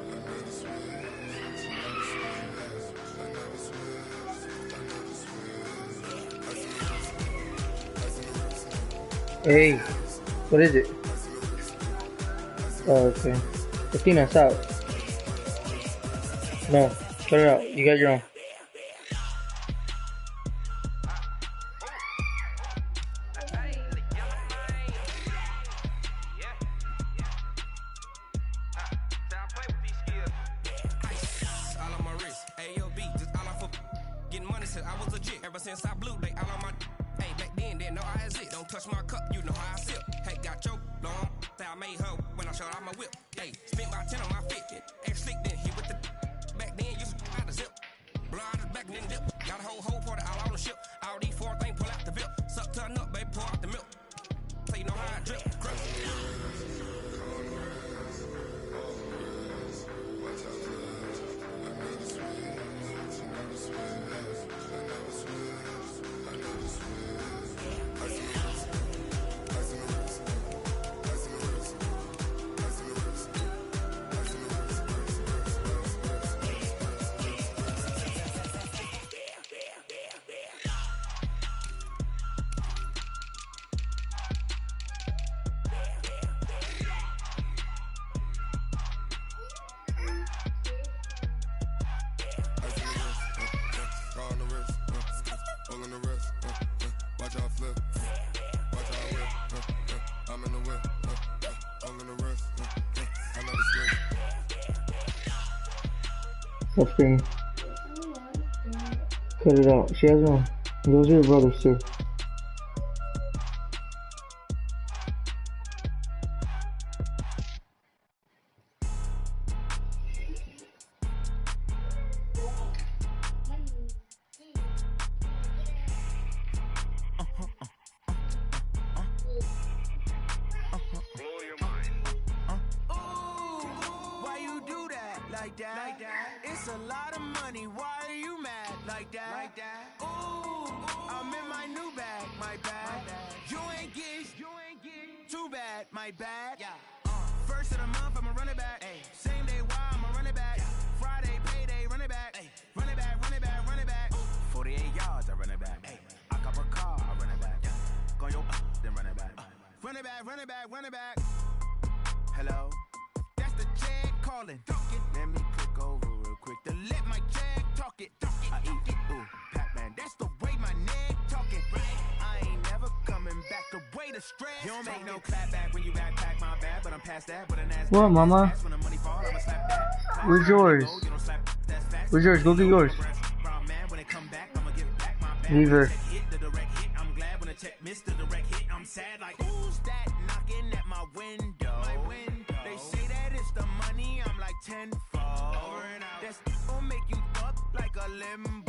I never switch, I never switch. Hey, what is it? Oh, okay. Athena, stop. No, cut it out. You got your own. Stop screaming. Cut it out. She has one. Those are your brothers too. Why you do like that. It's a lot of money, why are you mad like that? Ooh, I'm in my new bag, my bad. You ain't get too bad, my bad. First of the month, I'ma run it back. Same day, why I'ma run it back. Friday, payday, run it back. Run it back, run it back, run it back. 48 yards, I run it back. I cop a car, I run it back. Go yo, then run it back. Run it back, run it back, run it back. Hello, that's the check calling. Let me click over real quick to let my check talk it. I eat it, ooh, Pac-Man, that's the way my neck talking. I ain't never coming back the way the stress. You don't make no clap back when you backpack my bad, but I'm past that. But an ass What, mama? Where's yours? Where's yours? Go get yours. Weaver. I'm glad when a check missed the direct hit. I'm sad like who's that knocking at my window? They say that it's the money. I'm like tenfold. That's gonna make you fuck like a limbo.